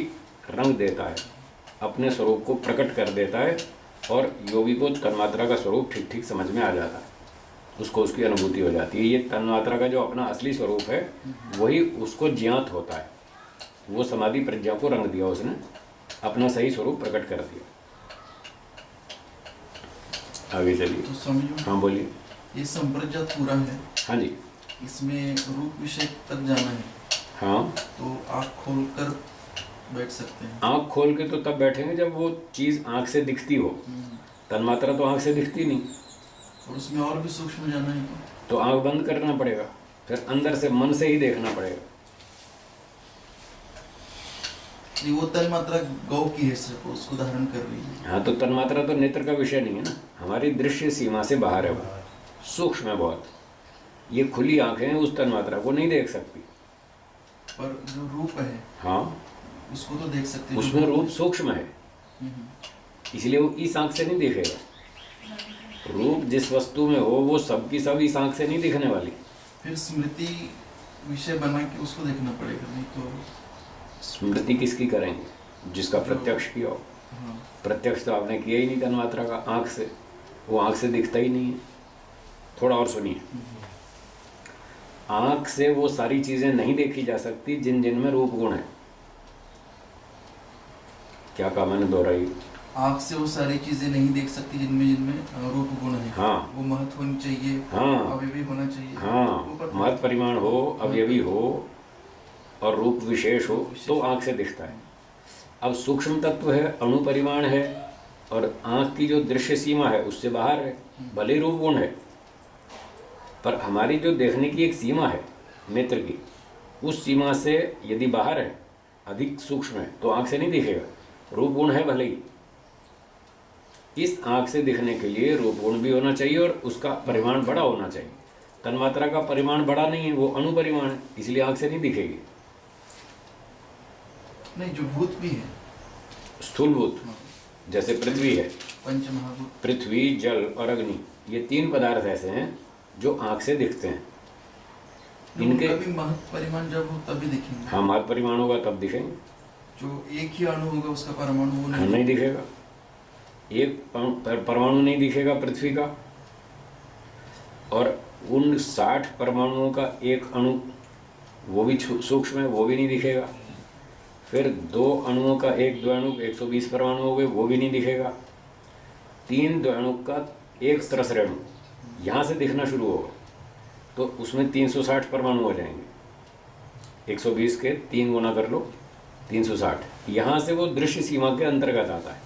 Speaker 1: रंग देता है, अपने स्वरूप को प्रकट कर देता है, और योगी को तन्मात्रा का स्वरूप ठीक ठीक समझ में आ जाता है, उसको उसकी अनुभूति हो जाती है। ये तन्मात्रा का जो अपना असली स्वरूप है वही उसको ज्ञात होता है। वो समाधि प्रज्ञा को रंग दिया, उसने अपना सही स्वरूप प्रकट कर दिया। आगे चलिए।
Speaker 2: तो समझो,
Speaker 1: हाँ बोलिए।
Speaker 2: ये संप्रज्ञात पूरा है।
Speaker 1: हाँ जी।
Speaker 2: इसमें रूप विषय तक जाना है।
Speaker 1: हाँ,
Speaker 2: तो आँख खोल कर बैठ सकते हैं।
Speaker 1: आँख खोल के तो तब बैठेंगे जब वो चीज़ आँख से दिखती हो। तन्मात्रा तो आँख से दिखती नहीं,
Speaker 2: और उसमें और भी सूक्ष्म जाना है
Speaker 1: तो आँख बंद करना पड़ेगा, फिर अंदर से मन से ही देखना पड़ेगा।
Speaker 2: नहीं, वो तन्मात्रा गौ की है, सिर्फ उसको धारण कर रही है।
Speaker 1: हाँ, तो तन्मात्रा तो नेत्र का विषय नहीं है ना, हमारी दृश्य सीमा से बाहर है, वो सूक्ष्म है बहुत। ये खुली आंखें उस तन्मात्रा को नहीं देख सकती।
Speaker 2: पर जो रूप है
Speaker 1: हाँ,
Speaker 2: उसको तो देख सकते हैं।
Speaker 1: उसमें रूप सूक्ष्म है,
Speaker 2: हम्म,
Speaker 1: इसलिए वो इस आंख से नहीं दिखेगा। रूप जिस वस्तु में हो वो सबकी सब इस आंख से नहीं दिखने वाली।
Speaker 2: फिर स्मृति विषय बना के उसको देखना पड़ेगा, नहीं तो।
Speaker 1: स्मृति किसकी करेंगे? जिसका प्रत्यक्ष किया हो।
Speaker 2: हाँ,
Speaker 1: प्रत्यक्ष तो आपने किया ही नहीं तन्मात्रा का आंख से, वो आंख से दिखता ही नहीं है। थोड़ा और सुनिए, आंख से वो सारी चीजें नहीं देखी जा सकती जिन जिन में रूप गुण है। क्या कहा मैंने? दोहराई।
Speaker 2: आँख से वो सारी चीजें नहीं देख सकती जिनमें रूप गुण है।
Speaker 1: हाँ,
Speaker 2: वो महत्व होनी चाहिए,
Speaker 1: हाँ,
Speaker 2: अवयवी होना चाहिए।
Speaker 1: हाँ, महत् परिमाण हो, अवयवी हो और रूप विशेष हो तो आंख से दिखता है। अब सूक्ष्म तत्व है, अणु परिमाण है और आंख की जो दृश्य सीमा है उससे बाहर है, भले रूप गुण है, पर हमारी जो देखने की एक सीमा है नेत्र की, उस सीमा से यदि बाहर है, अधिक सूक्ष्म है, तो आंख से नहीं दिखेगा। रूप गुण है भले ही, इस आंख से दिखने के लिए रूप गुण भी होना चाहिए और उसका परिमाण बड़ा होना चाहिए। तन्मात्रा का परिमाण बड़ा नहीं है, वो अणु परिमाण है, इसलिए आंख से नहीं दिखेगी।
Speaker 2: नहीं, जो भूत भी है,
Speaker 1: स्थूलभूत, जैसे पृथ्वी है,
Speaker 2: पंचमहाभूत,
Speaker 1: पृथ्वी, जल और अग्नि, ये तीन पदार्थ ऐसे हैं जो आंख से दिखते हैं। इनके
Speaker 2: भी महत्व परिमाण जब हो तभी दिखेंगे।
Speaker 1: हाँ, महत् परिमाण होगा तब दिखेंगे।
Speaker 2: जो एक ही अणु होगा उसका परमाणु वो
Speaker 1: नहीं दिखेगा। एक परमाणु नहीं दिखेगा पृथ्वी का, और उन 60 परमाणुओं का एक अणु, वो भी सूक्ष्म है, वो भी नहीं दिखेगा। फिर 2 अणुओं का एक द्वैणुक 120 परमाणु हो गए, वो भी नहीं दिखेगा। 3 द्वैणुक का एक त्रसरेणु यहाँ से दिखना शुरू होगा, तो उसमें 360 परमाणु हो जाएंगे। 120 के 3 गुना कर लो, 360। यहाँ से वो दृश्य सीमा के अंतर्गत आता है,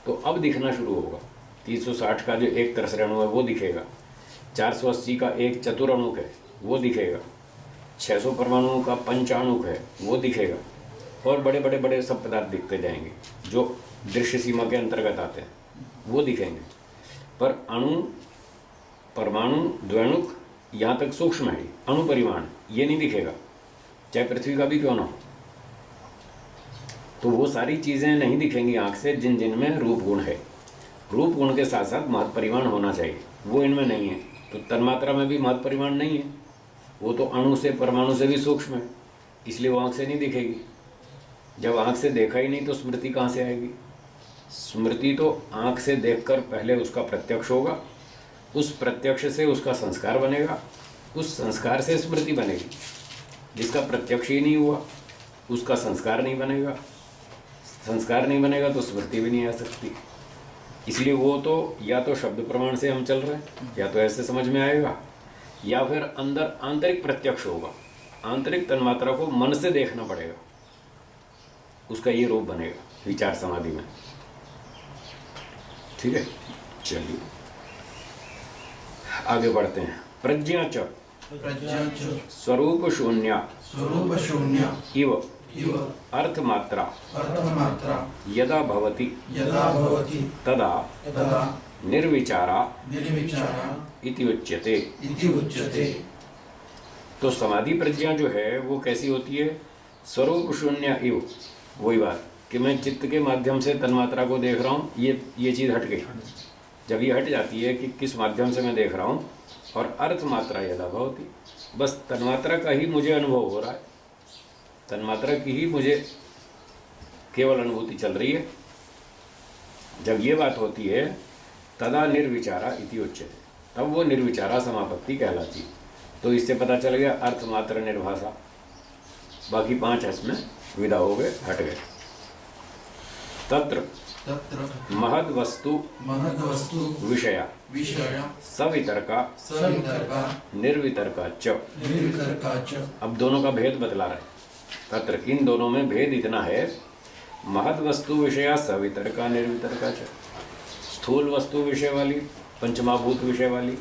Speaker 1: तो अब दिखना शुरू होगा। 360 का जो एक त्रसरेणु है वो दिखेगा, 480 का एक चतुरणुक है वो दिखेगा, 600 परमाणुओं का पंचाणुक है वो दिखेगा, और बड़े बड़े बड़े सब पदार्थ दिखते जाएंगे जो दृश्य सीमा के अंतर्गत आते हैं, वो दिखेंगे। पर अणु, परमाणु, द्वैणुक यहाँ तक सूक्ष्म है, अणु परिमाण ये नहीं दिखेगा, चाहे पृथ्वी का भी क्यों ना हो। तो वो सारी चीज़ें नहीं दिखेंगी आँख से जिन जिन में रूप गुण है। रूप गुण के साथ साथ महत् परिमाण होना चाहिए, वो इनमें नहीं है। तो तन्मात्रा में भी महत् परिमाण नहीं है, वो तो अणु से, परमाणु से भी सूक्ष्म है, इसलिए वो आँख से नहीं दिखेगी। जब आँख से देखा ही नहीं तो स्मृति कहाँ से आएगी? स्मृति तो आँख से देखकर पहले उसका प्रत्यक्ष होगा, उस प्रत्यक्ष से उसका संस्कार बनेगा, उस संस्कार से स्मृति बनेगी। जिसका प्रत्यक्ष ही नहीं हुआ उसका संस्कार नहीं बनेगा, संस्कार नहीं बनेगा तो स्मृति भी नहीं आ सकती। इसलिए वो तो या तो शब्द प्रमाण से हम चल रहे हैं, या तो ऐसे समझ में आएगा, या फिर अंदर आंतरिक प्रत्यक्ष होगा। आंतरिक तन्मात्रा को मन से देखना पड़ेगा, उसका ये रूप बनेगा विचार समाधि में। ठीक है, चलिए आगे बढ़ते हैं। प्रज्ञा च स्वरूप शून्य इव अर्थमात्रा यदा भवति तदा निर्विचारा इति उच्यते। तो समाधि प्रज्ञा जो है वो कैसी होती है? स्वरूप शून्य इव, वही बात कि मैं चित्त के माध्यम से तन्मात्रा को देख रहा हूँ, ये चीज़ हट गई। जब ये हट जाती है कि किस माध्यम से मैं देख रहा हूँ, और अर्थ मात्रा यदा भवति, बस तन्मात्रा का ही मुझे अनुभव हो रहा है, तन्मात्रा की ही मुझे केवल अनुभूति चल रही है। जब ये बात होती है तदा निर्विचारा इति उच्यते, तब वो निर्विचारा समापत्ति कहलाती है। तो इससे पता चल गया अर्थ मात्र निर्भाषा, बाकी 5 इसमें विदा हो गए, हट गए। तत्र महद वस्तु विषया सवितर्का निर्वितर्का च। अब दोनों का भेद बतला रहे। तत्र, इन दोनों में भेद इतना है, महद वस्तु विषया सवितर्का निर्वितर्का च। स्थूल वस्तु विषय वाली, पंचमाभूत विषय वाली,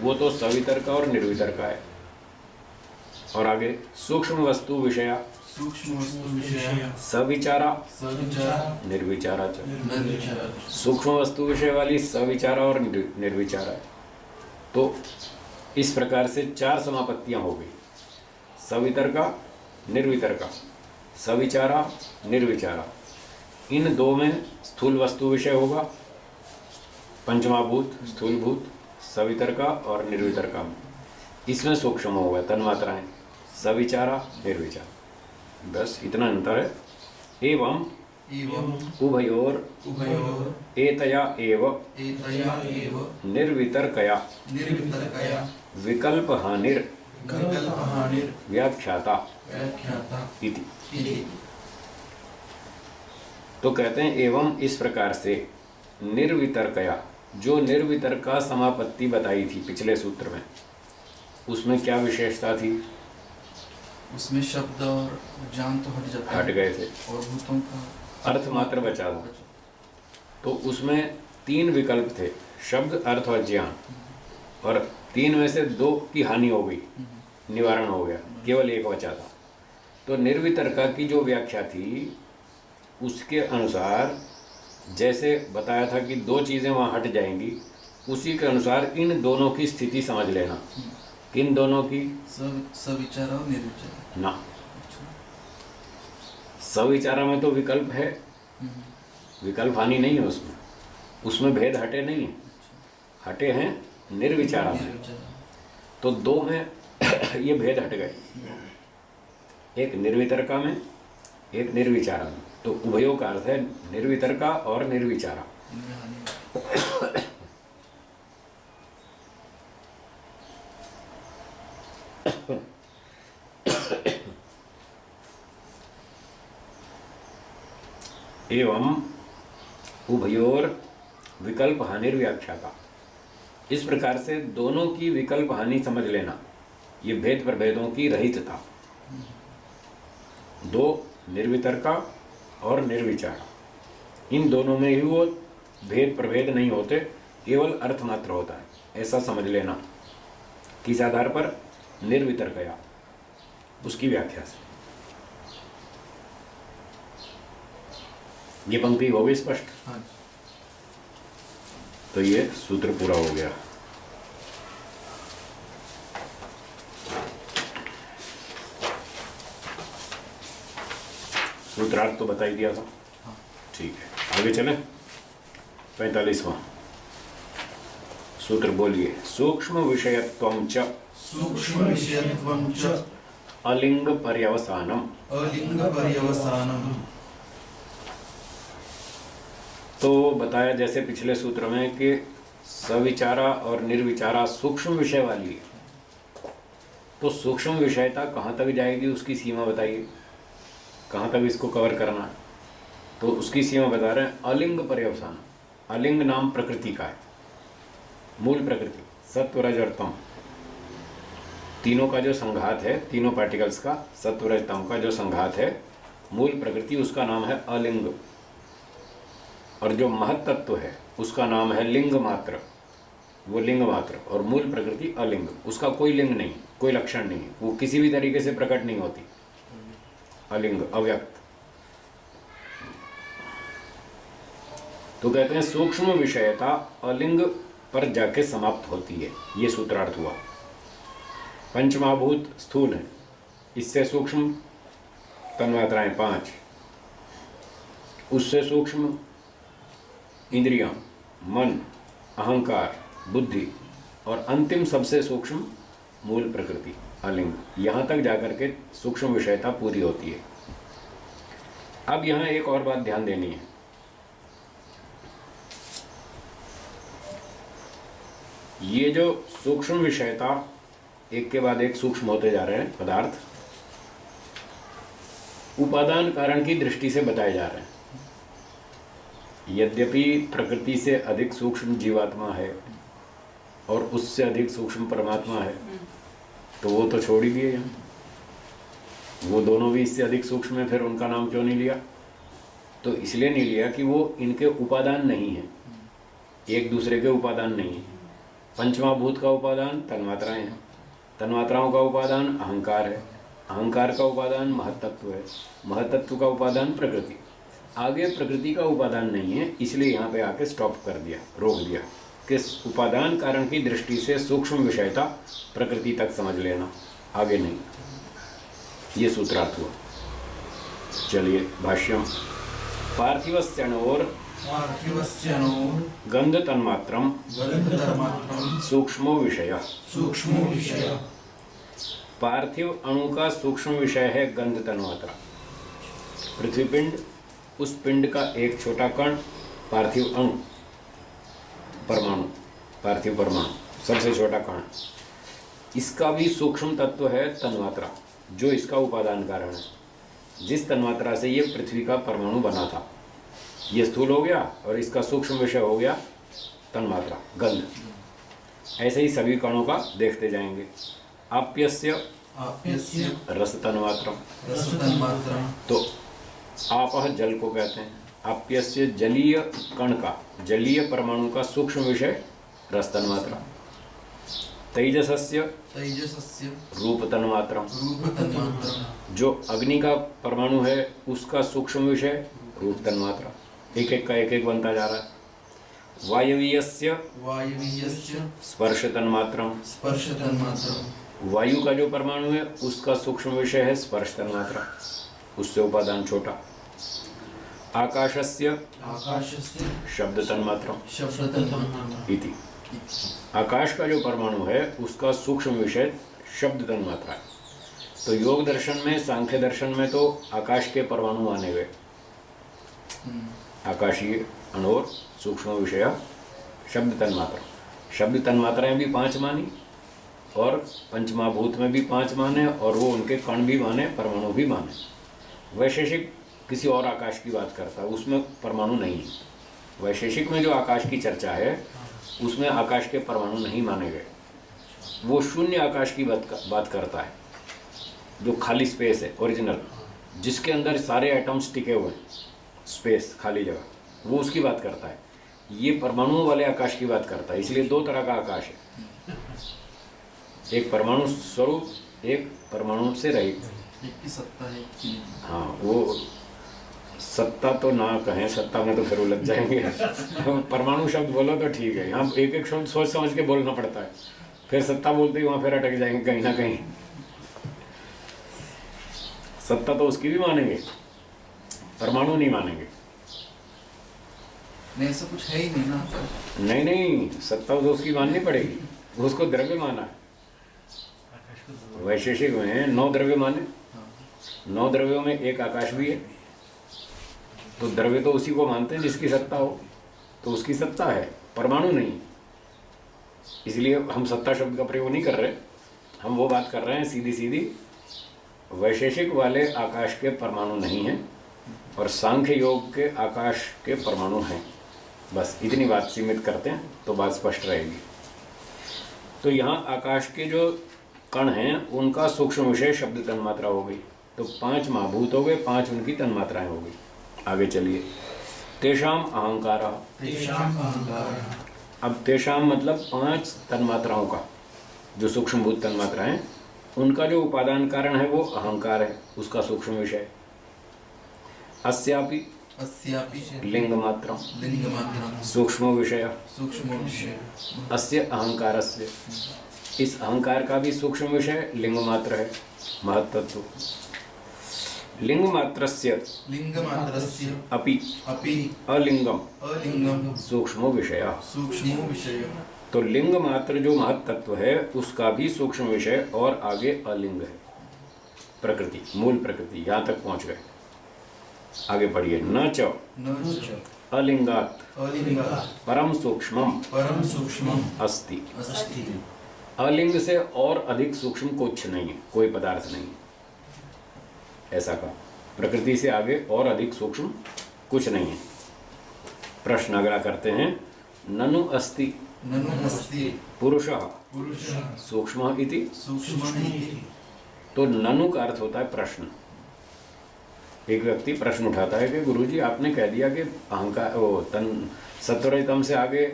Speaker 1: वो तो सवितर्का और निर्वितर्का है। और आगे सूक्ष्म वस्तु विषया सविचारा निर्विचारा च। सूक्ष्म वस्तु विषय वाली सविचारा और निर्विचारा है। तो इस प्रकार से 4 समापत्तियां हो गई, सवितर्का, निर्वितर्का, सविचारा, निर्विचारा। इन 2 में स्थूल वस्तु विषय होगा, पंचमाभूत, स्थूलभूत, सवितर्का और निर्वितर्का में। इसमें सूक्ष्म होगा, तन्मात्राएं, सविचारा, निर्विचारा। बस इतना अंतर है। एवं उभयोर एतया एव निर्वितर्कया विकल्प हानिर व्याख्याता इति। तो कहते हैं एवं इस प्रकार से निर्वितर्कया, जो निर्वितर्का समापत्ति बताई थी पिछले सूत्र में, उसमें क्या विशेषता थी?
Speaker 2: उसमें शब्द और ज्ञान तो हट
Speaker 1: गए थे
Speaker 2: और भूतों का
Speaker 1: अर्थ मात्र बचा था। तो उसमें 3 विकल्प थे, शब्द, अर्थ और ज्ञान, और 3 में से 2 की हानि हो गई, निवारण हो गया, केवल 1 बचा था। तो निर्वितर्का की जो व्याख्या थी उसके अनुसार जैसे बताया था कि 2 चीज़ें वहाँ हट जाएंगी, उसी के अनुसार इन दोनों की स्थिति समझ लेना। किन दोनों की?
Speaker 2: सविचारा और निर्विचारा
Speaker 1: ना। सविचारा में तो विकल्प है, विकल्प हानि नहीं है उसमें, उसमें भेद हटे नहीं है, हटे हैं निर्विचारा में। तो 2 में ये भेद हट गए, एक निर्वितर्का में, एक निर्विचारा में। तो उभयों का अर्थ है निर्वितर्का और निर्विचारा। एवं उभयोर विकल्प हानि व्याख्याता, इस प्रकार से दोनों की विकल्प हानि समझ लेना, ये भेद प्रभेदों की रहितता। 2 निर्वितर्का और निर्विचारा, इन दोनों में ही वो भेद प्रभेद नहीं होते, केवल अर्थ मात्र होता है, ऐसा समझ लेना। किस आधार पर? निर्वितर्कया, उसकी व्याख्या से। ये पंक्ति हो गई स्पष्ट?
Speaker 2: हाँ।
Speaker 1: तो ये सूत्र पूरा हो गया। सूत्रार्थ तो बता ही दिया था।
Speaker 2: हाँ।
Speaker 1: ठीक है, आगे चले। 45वां सूत्र बोलिए। सूक्ष्म विषयत्वं च
Speaker 2: सूक्ष्म विषयत्वं च
Speaker 1: अलिंग पर्यवसानम।
Speaker 2: अलिंग पर्यवसानम।
Speaker 1: तो बताया जैसे पिछले सूत्र में कि सविचारा और निर्विचारा सूक्ष्म विषय वाली है। तो सूक्ष्म विषयता कहाँ तक जाएगी, उसकी सीमा बताइए, कहाँ तक इसको कवर करना है। तो उसकी सीमा बता रहे हैं, अलिंग पर्यवसान। अलिंग नाम प्रकृति का है, मूल प्रकृति, सत्व रज और तम, तीनों का जो संघात है, तीनों पार्टिकल्स का, सत्व रज तम का जो संघात है, मूल प्रकृति, उसका नाम है अलिंग। और जो महत तत्व है उसका नाम है लिंग मात्र, वो लिंग मात्र। और मूल प्रकृति अलिंग, उसका कोई लिंग नहीं, कोई लक्षण नहीं, वो किसी भी तरीके से प्रकट नहीं होती, अलिंग, अव्यक्त। तो कहते हैं सूक्ष्म विषयता अलिंग पर जाके समाप्त होती है, ये सूत्रार्थ हुआ। पंचमहाभूत स्थूल है, इससे सूक्ष्म तन्मात्राएं 5, उससे सूक्ष्म इंद्रियां, मन, अहंकार, बुद्धि, और अंतिम सबसे सूक्ष्म मूल प्रकृति अलिंग। यहां तक जाकर के सूक्ष्म विषयता पूरी होती है। अब यहां एक और बात ध्यान देनी है। ये जो सूक्ष्म विषयता एक के बाद एक सूक्ष्म होते जा रहे हैं पदार्थ, उपादान कारण की दृष्टि से बताए जा रहे हैं। यद्यपि प्रकृति से अधिक सूक्ष्म जीवात्मा है और उससे अधिक सूक्ष्म परमात्मा है, तो वो तो छोड़ ही दिए यहाँ, वो दोनों भी इससे अधिक सूक्ष्म है, फिर उनका नाम क्यों नहीं लिया? तो इसलिए नहीं लिया कि वो इनके उपादान नहीं है, एक दूसरे के उपादान नहीं है। पंचमहाभूत का उपादान तन्मात्राएं हैं, तन्मात्राओं का उपादान अहंकार है, अहंकार का उपादान महत्तत्व है, महत्तत्व का उपादान प्रकृति। आगे प्रकृति का उपादान नहीं है, इसलिए यहाँ पे आके स्टॉप कर दिया, रोक दिया। कि उपादान कारण की दृष्टि से सूक्ष्म विषयता प्रकृति तक समझ लेना, आगे नहीं। ये सूत्रार्थ हुआ। चलिए भाष्यम। पार्थिवस्यणोर गंध तन्मात्रम सूक्ष्मो विषय।
Speaker 2: सूक्ष्मो विषय।
Speaker 1: पार्थिव अणु का सूक्ष्म विषय है गंध तन्मात्रा। पृथ्वी पिंड, उस पिंड का एक छोटा कण पार्थिव अणु, परमाणु, पार्थिव परमाणु, सबसे छोटा कण, इसका भी सूक्ष्म तत्व है तन्मात्रा, जो इसका उपादान कारण है। जिस तन्मात्रा से ये पृथ्वी का परमाणु बना था, ये स्थूल हो गया और इसका सूक्ष्म विषय हो गया तन्मात्रा, गंध। ऐसे ही सभी कणों का देखते जाएंगे। आप्यस्य रस तन्मात्रम, तो आपह जल को कहते हैं। आप्यस्य जलीय कण का, जलीय परमाणु का सूक्ष्म विषय रस तन्मात्रा। तेजसस्य रूप तन्मात्रम, जो अग्नि का परमाणु है उसका सूक्ष्म विषय रूप तन्मात्रा। एक एक का एक एक बनता जा रहा है। वायवीयस्य स्पर्श तन्मात्रम, वायु का जो परमाणु है उसका सूक्ष्म विषय है स्पर्श तन्मात्रा, उससे उपादान छोटा। आकाशस्य शब्द तन्मात्रम इति, आकाश का जो परमाणु है उसका सूक्ष्म विषय शब्द तन्मात्रा है। तो योग दर्शन में, सांख्य दर्शन में तो आकाश के परमाणु माने गए, आकाशीय अणोर सूक्ष्म विषय शब्द तन्मात्रा। शब्द तन्मात्राएं भी 5 मानी और पंचमहाभूत में भी 5 माने, और वो उनके कण भी माने, परमाणु भी माने। वैशेषिक किसी और आकाश की बात करता है, उसमें परमाणु नहीं है। वैशेषिक में जो आकाश की चर्चा है उसमें आकाश के परमाणु नहीं माने गए। वो शून्य आकाश की बात करता है, जो खाली स्पेस है, ओरिजिनल, जिसके अंदर सारे एटम्स टिके हुए हैं, स्पेस, खाली जगह, वो उसकी बात करता है। ये परमाणुओं वाले आकाश की बात करता है। इसलिए 2 तरह का आकाश है, एक परमाणु स्वरूप, एक परमाणु से रहित।
Speaker 2: एक की सत्ता है, एक की नहीं।
Speaker 1: हाँ, वो सत्ता तो ना कहें, सत्ता में तो फिर उलझ जाएंगे। परमाणु शब्द बोलो तो ठीक है, यहाँ एक एक शब्द सोच समझ के बोलना पड़ता है, फिर सत्ता बोलते ही वहाँ फिर अटक जाएंगे कहीं ना कहीं। सत्ता तो उसकी भी मानेंगे, परमाणु नहीं मानेंगे।
Speaker 2: नहीं, ऐसा कुछ है ही नहीं ना।
Speaker 1: नहीं नहीं, सत्ता तो उसकी माननी पड़ेगी, उसको द्रव्य माना है। वैशेषिक में 9 द्रव्य माने, 9 द्रव्यों में एक आकाश भी है, तो द्रव्य तो उसी को मानते हैं जिसकी सत्ता हो, तो उसकी सत्ता है, परमाणु नहीं। इसलिए हम सत्ता शब्द का प्रयोग नहीं कर रहे, हम वो बात कर रहे हैं सीधी सीधी, वैशेषिक वाले आकाश के परमाणु नहीं हैं और सांख्य योग के आकाश के परमाणु हैं। बस इतनी बात सीमित करते हैं तो बात स्पष्ट रहेगी। तो यहाँ आकाश के जो कण हैं उनका सूक्ष्म विषय शब्द तन्मात्रा हो गई, तो 5 महाभूत हो गए, 5 उनकी तन्मात्राएं हो गई। आगे चलिए। तेषाम अहंकार, अब तेषाम मतलब 5 तन्मात्राओं का, जो सूक्ष्म भूत तन्मात्राएं, उनका जो उपादान कारण है वो अहंकार है, उसका सूक्ष्म विषय। अस्यापि लिंग मात्रम सूक्ष्म विषय। अस्य अहंकारस्य, इस अहंकार का भी सूक्ष्म विषय लिंग मात्र है, महत्तत्व। लिंग मात्रस्य अपि अलिंगम सूक्ष्म विषय। तो लिंग मात्र जो महत्तत्व है उसका भी सूक्ष्म विषय और आगे अलिंग है, प्रकृति, मूल प्रकृति। यहाँ तक पहुँच गए, आगे पढ़िए। न च अलिंगात परम सूक्ष्मम अस्ति। अलिंग से और अधिक सूक्ष्म कुछ नहीं है, कोई पदार्थ नहीं, ऐसा कहा। प्रकृति से आगे और अधिक सूक्ष्म कुछ नहीं है। प्रश्न अगला करते हैं। ननु अस्ति पुरुषः सूक्ष्म इति। तो ननु का अर्थ होता है प्रश्न। एक व्यक्ति प्रश्न उठाता है कि गुरुजी आपने कह दिया कि अहंकार सत्वरजतम से आगे,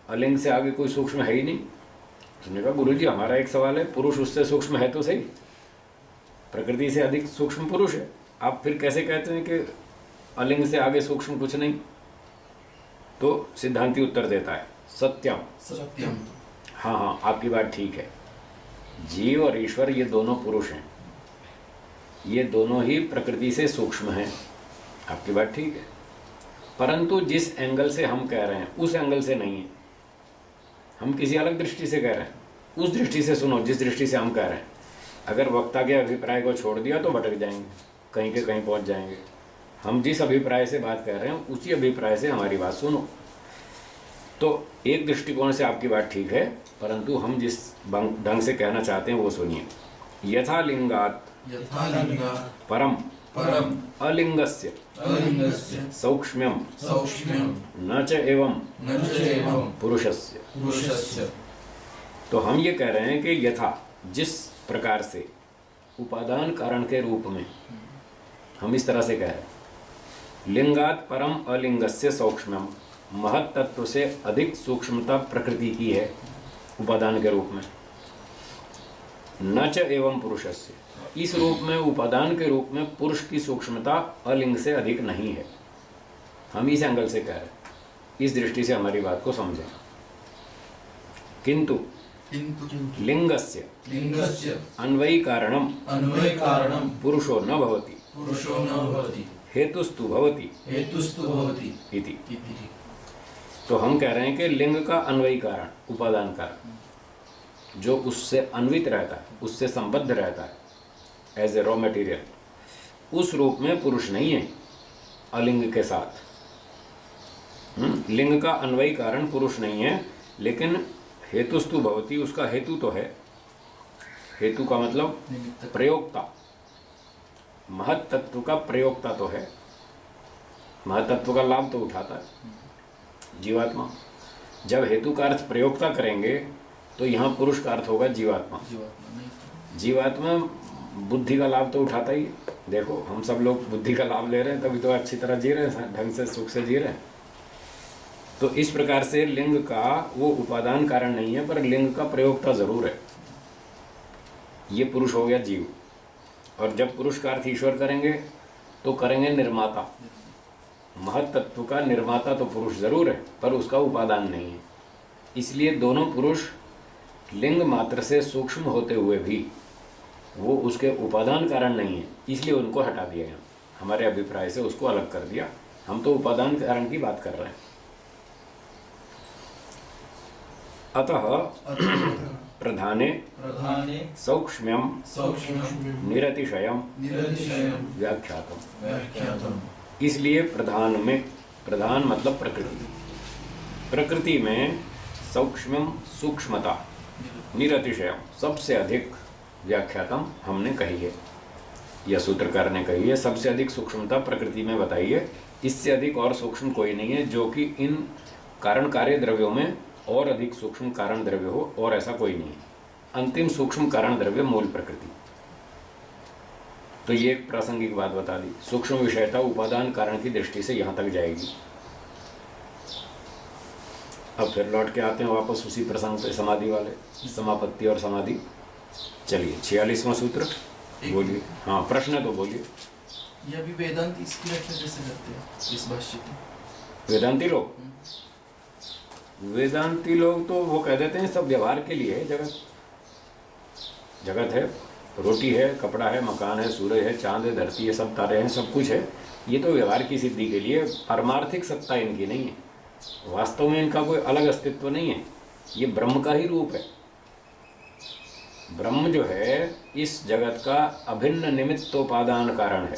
Speaker 1: अलिंग से आगे कोई सूक्ष्म है ही नहीं। उसने कहा गुरुजी हमारा एक सवाल है, पुरुष उससे सूक्ष्म है तो सही, प्रकृति से अधिक सूक्ष्म पुरुष है, आप फिर कैसे कहते हैं कि अलिंग से आगे सूक्ष्म कुछ नहीं? तो सिद्धांती उत्तर देता है, सत्यम।
Speaker 2: सत्यम।
Speaker 1: हाँ हाँ, आपकी बात ठीक है। जीव और ईश्वर ये दोनों पुरुष हैं, ये दोनों ही प्रकृति से सूक्ष्म हैं, आपकी बात ठीक है। परंतु जिस एंगल से हम कह रहे हैं उस एंगल से नहीं है, हम किसी अलग दृष्टि से कह रहे हैं। उस दृष्टि से सुनो जिस दृष्टि से हम कह रहे हैं। अगर वक्ता के अभिप्राय को छोड़ दिया तो भटक जाएंगे, कहीं के कहीं पहुंच जाएंगे। हम जिस अभिप्राय से बात कर रहे हैं उसी अभिप्राय से हमारी बात सुनो। तो एक दृष्टिकोण से आपकी बात ठीक है, परंतु हम जिस ढंग से कहना चाहते हैं वो सुनिए। यथा लिंगात परम
Speaker 2: परम
Speaker 1: अलिंगस्य सौक्ष्म्यम
Speaker 2: सौक्ष्म्यम
Speaker 1: न च एवं पुरुषस्य। तो हम ये कह रहे हैं कि यथा जिस प्रकार से उपादान कारण के रूप में, हम इस तरह से कह रहे हैं, लिंगात परम अलिंगस्य सौक्ष्म्यम, महत तत्व से अधिक सूक्ष्मता प्रकृति की है उपादान के रूप में। न च एवं पुरुषस्य, इस रूप में उपादान के रूप में पुरुष की सूक्ष्मता अलिंग से अधिक नहीं है। हम इस एंगल से कह रहे हैं, इस दृष्टि से हमारी बात को समझें। किंतु लिंगस्य अन्वयी कारणम पुरुषो न भवति हेतुस्तु भवति इति। तो हम कह रहे हैं कि लिंग का अन्वयी कारण, उपादान कारण, जो उससे अन्वित रहता है, उससे संबद्ध रहता है एज ए रॉ मटेरियल, उस रूप में पुरुष नहीं है अलिंग के साथ। लिंग का अन्वयी कारण पुरुष नहीं है, लेकिन हेतुस्तु भवति, उसका हेतु तो है। हेतु का मतलब प्रयोक्ता, महत तत्व का प्रयोक्ता तो है। महत तत्व का लाभ तो उठाता है जीवात्मा। जब हेतु का अर्थ प्रयोक्ता करेंगे तो यहाँ पुरुष का अर्थ होगा जीवात्मा। जीवात्मा बुद्धि का लाभ तो उठाता ही। देखो हम सब लोग बुद्धि का लाभ ले रहे हैं, तभी तो अच्छी तरह जी रहे हैं, ढंग से सुख से जी रहे हैं। तो इस प्रकार से लिंग का वो उपादान कारण नहीं है, पर लिंग का प्रयोक्ता जरूर है। ये पुरुष हो गया जीव। और जब पुरुष का अर्थ ईश्वर करेंगे तो करेंगे निर्माता। महत तत्व का निर्माता तो पुरुष जरूर है, पर उसका उपादान नहीं है। इसलिए दोनों पुरुष लिंग मात्र से सूक्ष्म होते हुए भी वो उसके उपादान कारण नहीं है, इसलिए उनको हटा दिया गया। हमारे अभिप्राय से उसको अलग कर दिया। हम तो उपादान कारण की बात कर रहे हैं। अतः प्रधाने सौक्ष्म्यम निरतिशयम व्याख्यातम। इसलिए प्रधान में, प्रधान मतलब प्रकृति, प्रकृति में सौक्ष्म्यम सूक्ष्मता, निरतिशयम सबसे अधिक व्याख्यातम हमने कही है, यह सूत्रकार ने कही है। सबसे अधिक सूक्ष्मता प्रकृति में बताई है। इससे अधिक और सूक्ष्म कोई नहीं है, जो कि इन कारण कार्य द्रव्यों में और अधिक सूक्ष्म कारण द्रव्य हो, और ऐसा कोई नहीं है। अंतिम सूक्ष्म कारण द्रव्य मूल प्रकृति। तो ये एक प्रासंगिक बात बता दी। सूक्ष्म विषयता उपादान कारण की दृष्टि से यहाँ तक जाएगी। अब फिर लौट के आते हैं वापस उसी प्रसंग पे, समाधि वाले, समापत्ति और समाधि। चलिए 46वां सूत्र बोलिए। हाँ प्रश्न तो बोलिए।
Speaker 2: ये अभी वेदांत इसकी व्याख्या कैसे करते हैं इस भाष्य की?
Speaker 1: वेदांती लोग तो वो कह देते हैं सब व्यवहार के लिए है। जगत है, रोटी है, कपड़ा है, मकान है, सूरज है, चांद है, धरती है, सब तारे हैं, सब कुछ है। ये तो व्यवहार की सिद्धि के लिए, पारमार्थिक सत्ता इनकी नहीं है। वास्तव में इनका कोई अलग अस्तित्व नहीं है। ये ब्रह्म का ही रूप है। ब्रह्म जो है इस जगत का अभिन्न निमित्तोपादान कारण है।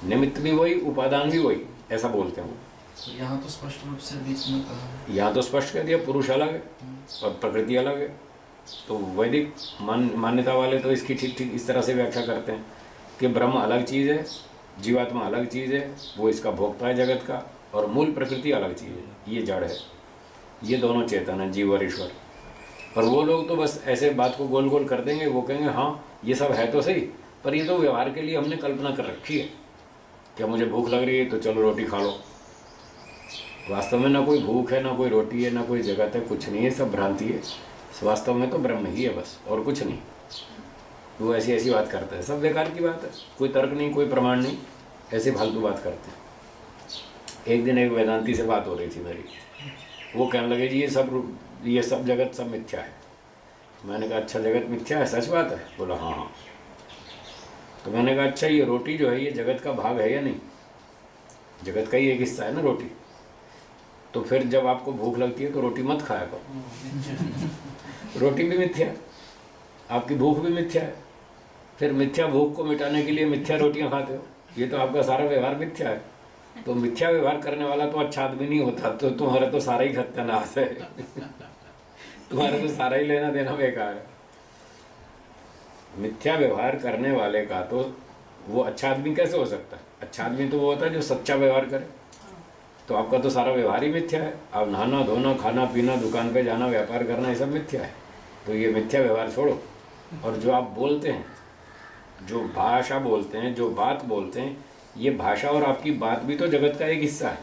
Speaker 1: निमित्त भी वही, उपादान भी वही, ऐसा बोलते हैं वो।
Speaker 2: तो यहाँ तो स्पष्ट रूप से बीच में कहा है।
Speaker 1: यहाँ तो स्पष्ट कह दिया, पुरुष अलग है और प्रकृति अलग है। तो वैदिक मान्यता वाले तो इसकी ठीक ठीक इस तरह से व्याख्या करते हैं कि ब्रह्म अलग चीज़ है, जीवात्मा अलग चीज़ है, वो इसका भोक्ता है जगत का, और मूल प्रकृति अलग चीज़ है, ये जड़ है। ये दोनों चेतन है, जीव और ईश्वर। पर वो लोग तो बस ऐसे बात को गोल गोल कर देंगे। वो कहेंगे हाँ ये सब है तो सही, पर ये तो व्यवहार के लिए हमने कल्पना कर रखी है। क्या मुझे भूख लग रही है तो चलो रोटी खा लो। वास्तव में ना कोई भूख है, ना कोई रोटी है, ना कोई जगत है, कुछ नहीं है, सब भ्रांति है। वास्तव में तो ब्रह्म ही है बस, और कुछ नहीं। वो ऐसी ऐसी बात करते हैं, सब बेकार की बात है। कोई तर्क नहीं, कोई प्रमाण नहीं, ऐसे फालतू बात करते हैं। एक दिन एक वेदांती से बात हो रही थी मेरी, वो कहने लगे जी ये सब जगत सब मिथ्या है। मैंने कहा अच्छा जगत मिथ्या है, सच बात है? बोला हाँ हाँ। तो मैंने कहा अच्छा ये रोटी जो है ये जगत का भाग है या नहीं? जगत का ही एक हिस्सा है ना रोटी। तो फिर जब आपको भूख लगती है तो रोटी मत खाया करो। रोटी भी मिथ्या है, आपकी भूख भी मिथ्या है, फिर मिथ्या भूख को मिटाने के लिए मिथ्या रोटियां खाते हो। ये तो आपका सारा व्यवहार मिथ्या है। तो मिथ्या व्यवहार करने वाला तो अच्छा आदमी नहीं होता। तो तुम्हारा तो सारा ही सत्यानाश है। तुम्हारा तो सारा ही लेना देना बेकार है। मिथ्या व्यवहार करने वाले का तो वो अच्छा आदमी कैसे हो सकता है? अच्छा आदमी तो वो होता है जो सच्चा व्यवहार करे। तो आपका तो सारा व्यवहार ही मिथ्या है। आप नहाना धोना खाना पीना दुकान पे जाना व्यापार करना ये सब मिथ्या है। तो ये मिथ्या व्यवहार छोड़ो। और जो आप बोलते हैं, जो भाषा बोलते हैं, जो बात बोलते हैं, ये भाषा और आपकी बात भी तो जगत का एक हिस्सा है।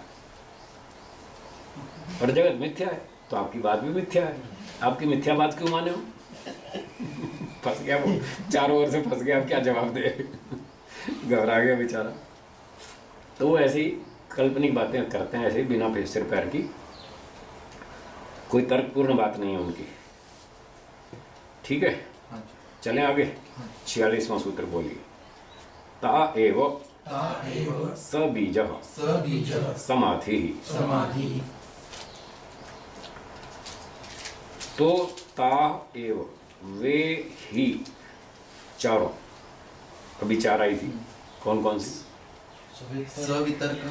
Speaker 1: और जगत मिथ्या है तो आपकी बात भी मिथ्या है। आपकी मिथ्या बात क्यों माने हो? फंस गया वो, चारों ओर से फंस गया। अब क्या जवाब दे? घबरा गया बेचारा। तो वो ऐसी काल्पनिक बातें करते हैं, ऐसे बिना सिर पैर की, कोई तर्कपूर्ण बात नहीं है उनकी। ठीक है, चलें आगे। 46वां सूत्र बोलिए। ता एव सबीजः समाधिः। तो ता एव वे ही चारों, अभी चार आई थी, कौन कौन सी?
Speaker 2: सवितर्क,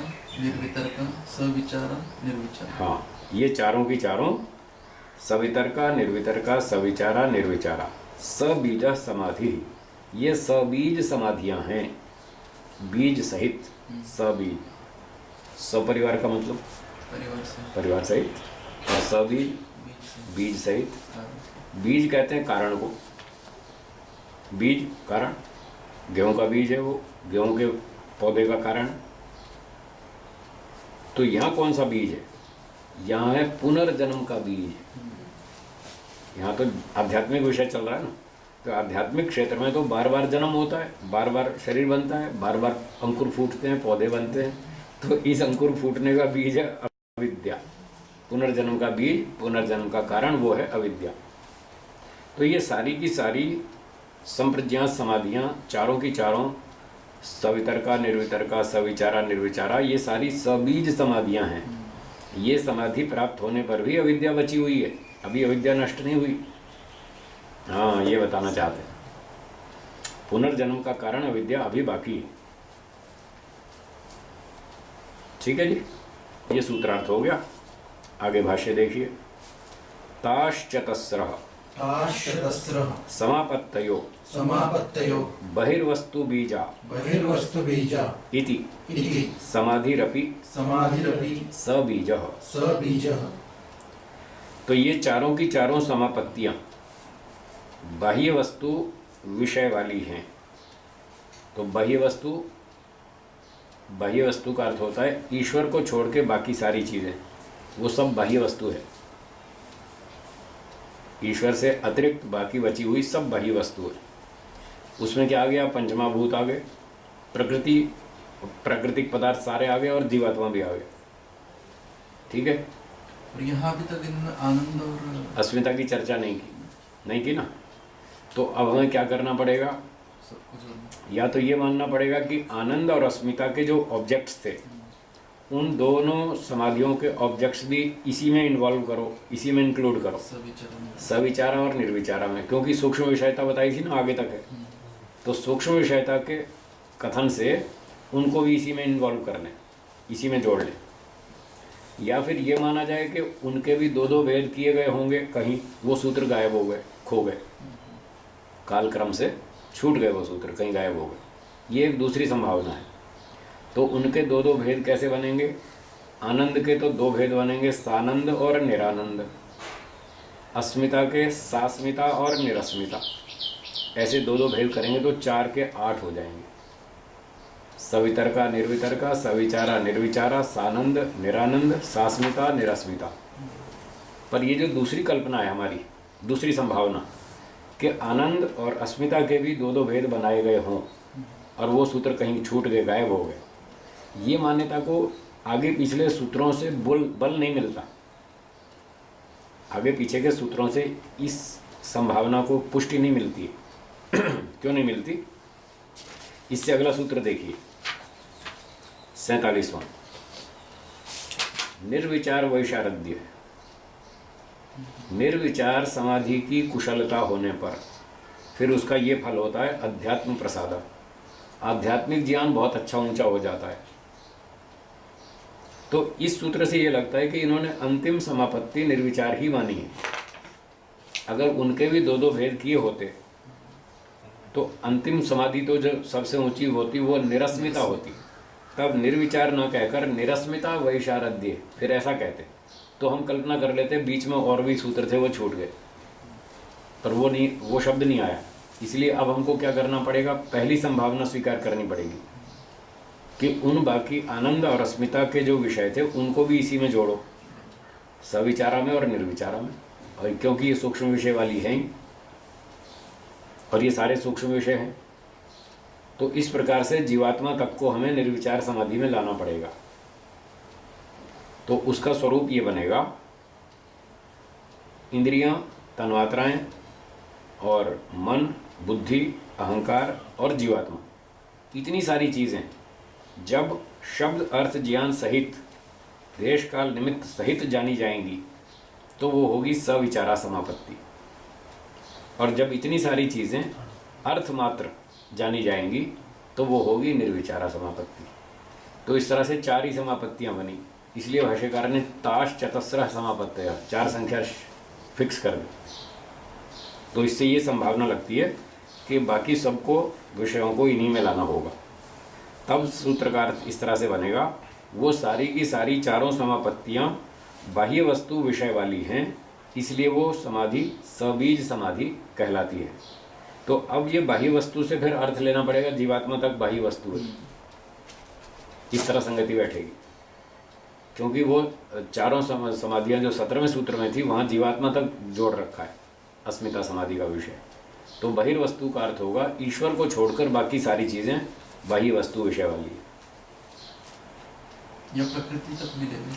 Speaker 2: निर्वितर्क, सविचार, निर्विचार।
Speaker 1: हाँ, ये चारों की चारों, सवितर्का निर्वितर्का सविचारा निर्विचारा सबीज समाधि, ये सबीज समाधियां हैं। बीज सहित सबीज, सपरिवार का मतलब परिवार सहित, और सबीज बीज सहित। बीज कहते हैं कारण को, बीज कारण, गेहूं का बीज है वो, गेहूं के पौधे का कारण। तो यहाँ कौन सा बीज है? यहाँ है पुनर्जन्म का बीज। यहाँ तो आध्यात्मिक विषय चल रहा है ना, तो आध्यात्मिक क्षेत्र में तो बार बार जन्म होता है, बार बार शरीर बनता है, बार बार अंकुर फूटते हैं, पौधे बनते हैं। तो इस अंकुर फूटने का बीज है अविद्या। पुनर्जन्म का बीज, पुनर्जन्म का कारण वो है अविद्या। तो ये सारी की सारी संप्रज्ञात समाधियां, चारों की चारों, सवितर्का निर्वितर्का सविचारा निर्विचारा, ये सारी सबीज समाधियां हैं। ये समाधि प्राप्त होने पर भी अविद्या बची हुई है, अभी अविद्या नष्ट नहीं हुई। हाँ, ये बताना चाहते हैं, पुनर्जन्म का कारण अविद्या अभी बाकी है। ठीक है जी, ये सूत्रार्थ हो गया। आगे भाष्य देखिए। ताश्चतस्रः समापत्तयो बहिर्वस्तु बीजा इति समाधिरपि सबीजः। तो ये चारों की चारों समापत्तियां बाह्य वस्तु विषय वाली हैं। तो बाह्य वस्तु का अर्थ होता है ईश्वर को छोड़ के बाकी सारी चीजें, वो सब बाह्य वस्तु है। ईश्वर से अतिरिक्त बाकी बची हुई सब बाह्य वस्तु है। उसमें क्या आ गया? पंचमाभूत आ गए, प्रकृति, प्राकृतिक पदार्थ सारे आ गए, और जीवात्मा भी आ गए। ठीक है,
Speaker 2: और यहाँ अभी तक इन्होंने आनंद और
Speaker 1: अस्मिता की चर्चा नहीं की ना। तो अब हमें क्या करना पड़ेगा? या तो ये मानना पड़ेगा कि आनंद और अस्मिता के जो ऑब्जेक्ट्स थे, उन दोनों समाधियों के ऑब्जेक्ट्स भी इसी में इन्वॉल्व करो, इसी में इंक्लूड करो, सविचारा और निर्विचारा में। क्योंकि सूक्ष्म विषयता बताई थी ना, आगे तक है। तो सूक्ष्म विषयता के कथन से उनको भी इसी में इन्वॉल्व कर लें, इसी में जोड़ लें। या फिर ये माना जाए कि उनके भी दो दो भेद किए गए होंगे, कहीं वो सूत्र गायब हो गए, खो गए, कालक्रम से छूट गए वो सूत्र, कहीं गायब हो गए। ये एक दूसरी संभावना है। तो उनके दो दो भेद कैसे बनेंगे? आनंद के तो दो भेद बनेंगे, सानंद और निरानंद। अस्मिता के सास्मिता और निरस्मिता, ऐसे दो दो भेद करेंगे तो 4 के 8 हो जाएंगे। सवितर्का निर्वितर्का सविचारा निर्विचारा सानंद निरानंद सास्मिता निरस्मिता। पर ये जो दूसरी कल्पना है हमारी, दूसरी संभावना कि आनंद और अस्मिता के भी दो दो भेद बनाए गए हों और वो सूत्र कहीं छूट गए, गायब हो गए, ये मान्यता को आगे पिछले सूत्रों से बल नहीं मिलता। आगे पीछे के सूत्रों से इस संभावना को पुष्टि नहीं मिलती है। क्यों नहीं मिलती? इससे अगला सूत्र देखिए, 47वां, निर्विचार वैशारद्य। निर्विचार समाधि की कुशलता होने पर फिर उसका ये फल होता है अध्यात्म प्रसाद। आध्यात्मिक ज्ञान बहुत अच्छा ऊंचा हो जाता है। तो इस सूत्र से ये लगता है कि इन्होंने अंतिम समापत्ति निर्विचार ही मानी है। अगर उनके भी दो दो भेद किए होते तो अंतिम समाधि तो जो सबसे ऊंची होती वो निरस्मिता होती। तब निर्विचार न कहकर निरस्मिता वैशारद्य फिर ऐसा कहते, तो हम कल्पना कर लेते बीच में और भी सूत्र थे वो छूट गए, पर वो शब्द नहीं आया। इसलिए अब हमको क्या करना पड़ेगा? पहली संभावना स्वीकार करनी पड़ेगी कि उन बाकी आनंद और अस्मिता के जो विषय थे उनको भी इसी में जोड़ो, सविचारा में और निर्विचारा में। और क्योंकि ये सूक्ष्म विषय वाली हैं और ये सारे सूक्ष्म विषय हैं, तो इस प्रकार से जीवात्मा तक को हमें निर्विचार समाधि में लाना पड़ेगा। तो उसका स्वरूप ये बनेगा, इंद्रियां, तन्मात्राएं और मन, बुद्धि, अहंकार और जीवात्मा, इतनी सारी चीज़ें जब शब्द अर्थ ज्ञान सहित देश काल निमित्त सहित जानी जाएंगी तो वो होगी सविचारा समापत्ति। और जब इतनी सारी चीज़ें अर्थ मात्र जानी जाएंगी तो वो होगी निर्विचारा समापत्ति। तो इस तरह से 4 ही समापत्तियाँ बनी। इसलिए भाष्यकार ने ताश चतस्रः समापत्तियाँ 4 संख्या फिक्स कर दी। तो इससे ये संभावना लगती है कि बाकी सबको विषयों को इन्हीं में लाना होगा। तब सूत्र का अर्थ इस तरह से बनेगा, वो सारी की सारी 4 समापत्तियाँ बाह्य वस्तु विषय वाली हैं, इसलिए वो समाधि सबीज समाधि कहलाती है। तो अब ये बाह्य वस्तु से फिर अर्थ लेना पड़ेगा जीवात्मा तक बाह्य वस्तु है, इस तरह संगति बैठेगी। क्योंकि वो 4 समाधियाँ जो 17वें सूत्र में थी वहाँ जीवात्मा तक जोड़ रखा है अस्मिता समाधि का विषय। तो बहिर्वस्तु का अर्थ होगा ईश्वर को छोड़कर बाकी सारी चीज़ें बाह्य वस्तु विषय वाली है।
Speaker 2: या प्रकृति तक भी लेंगे?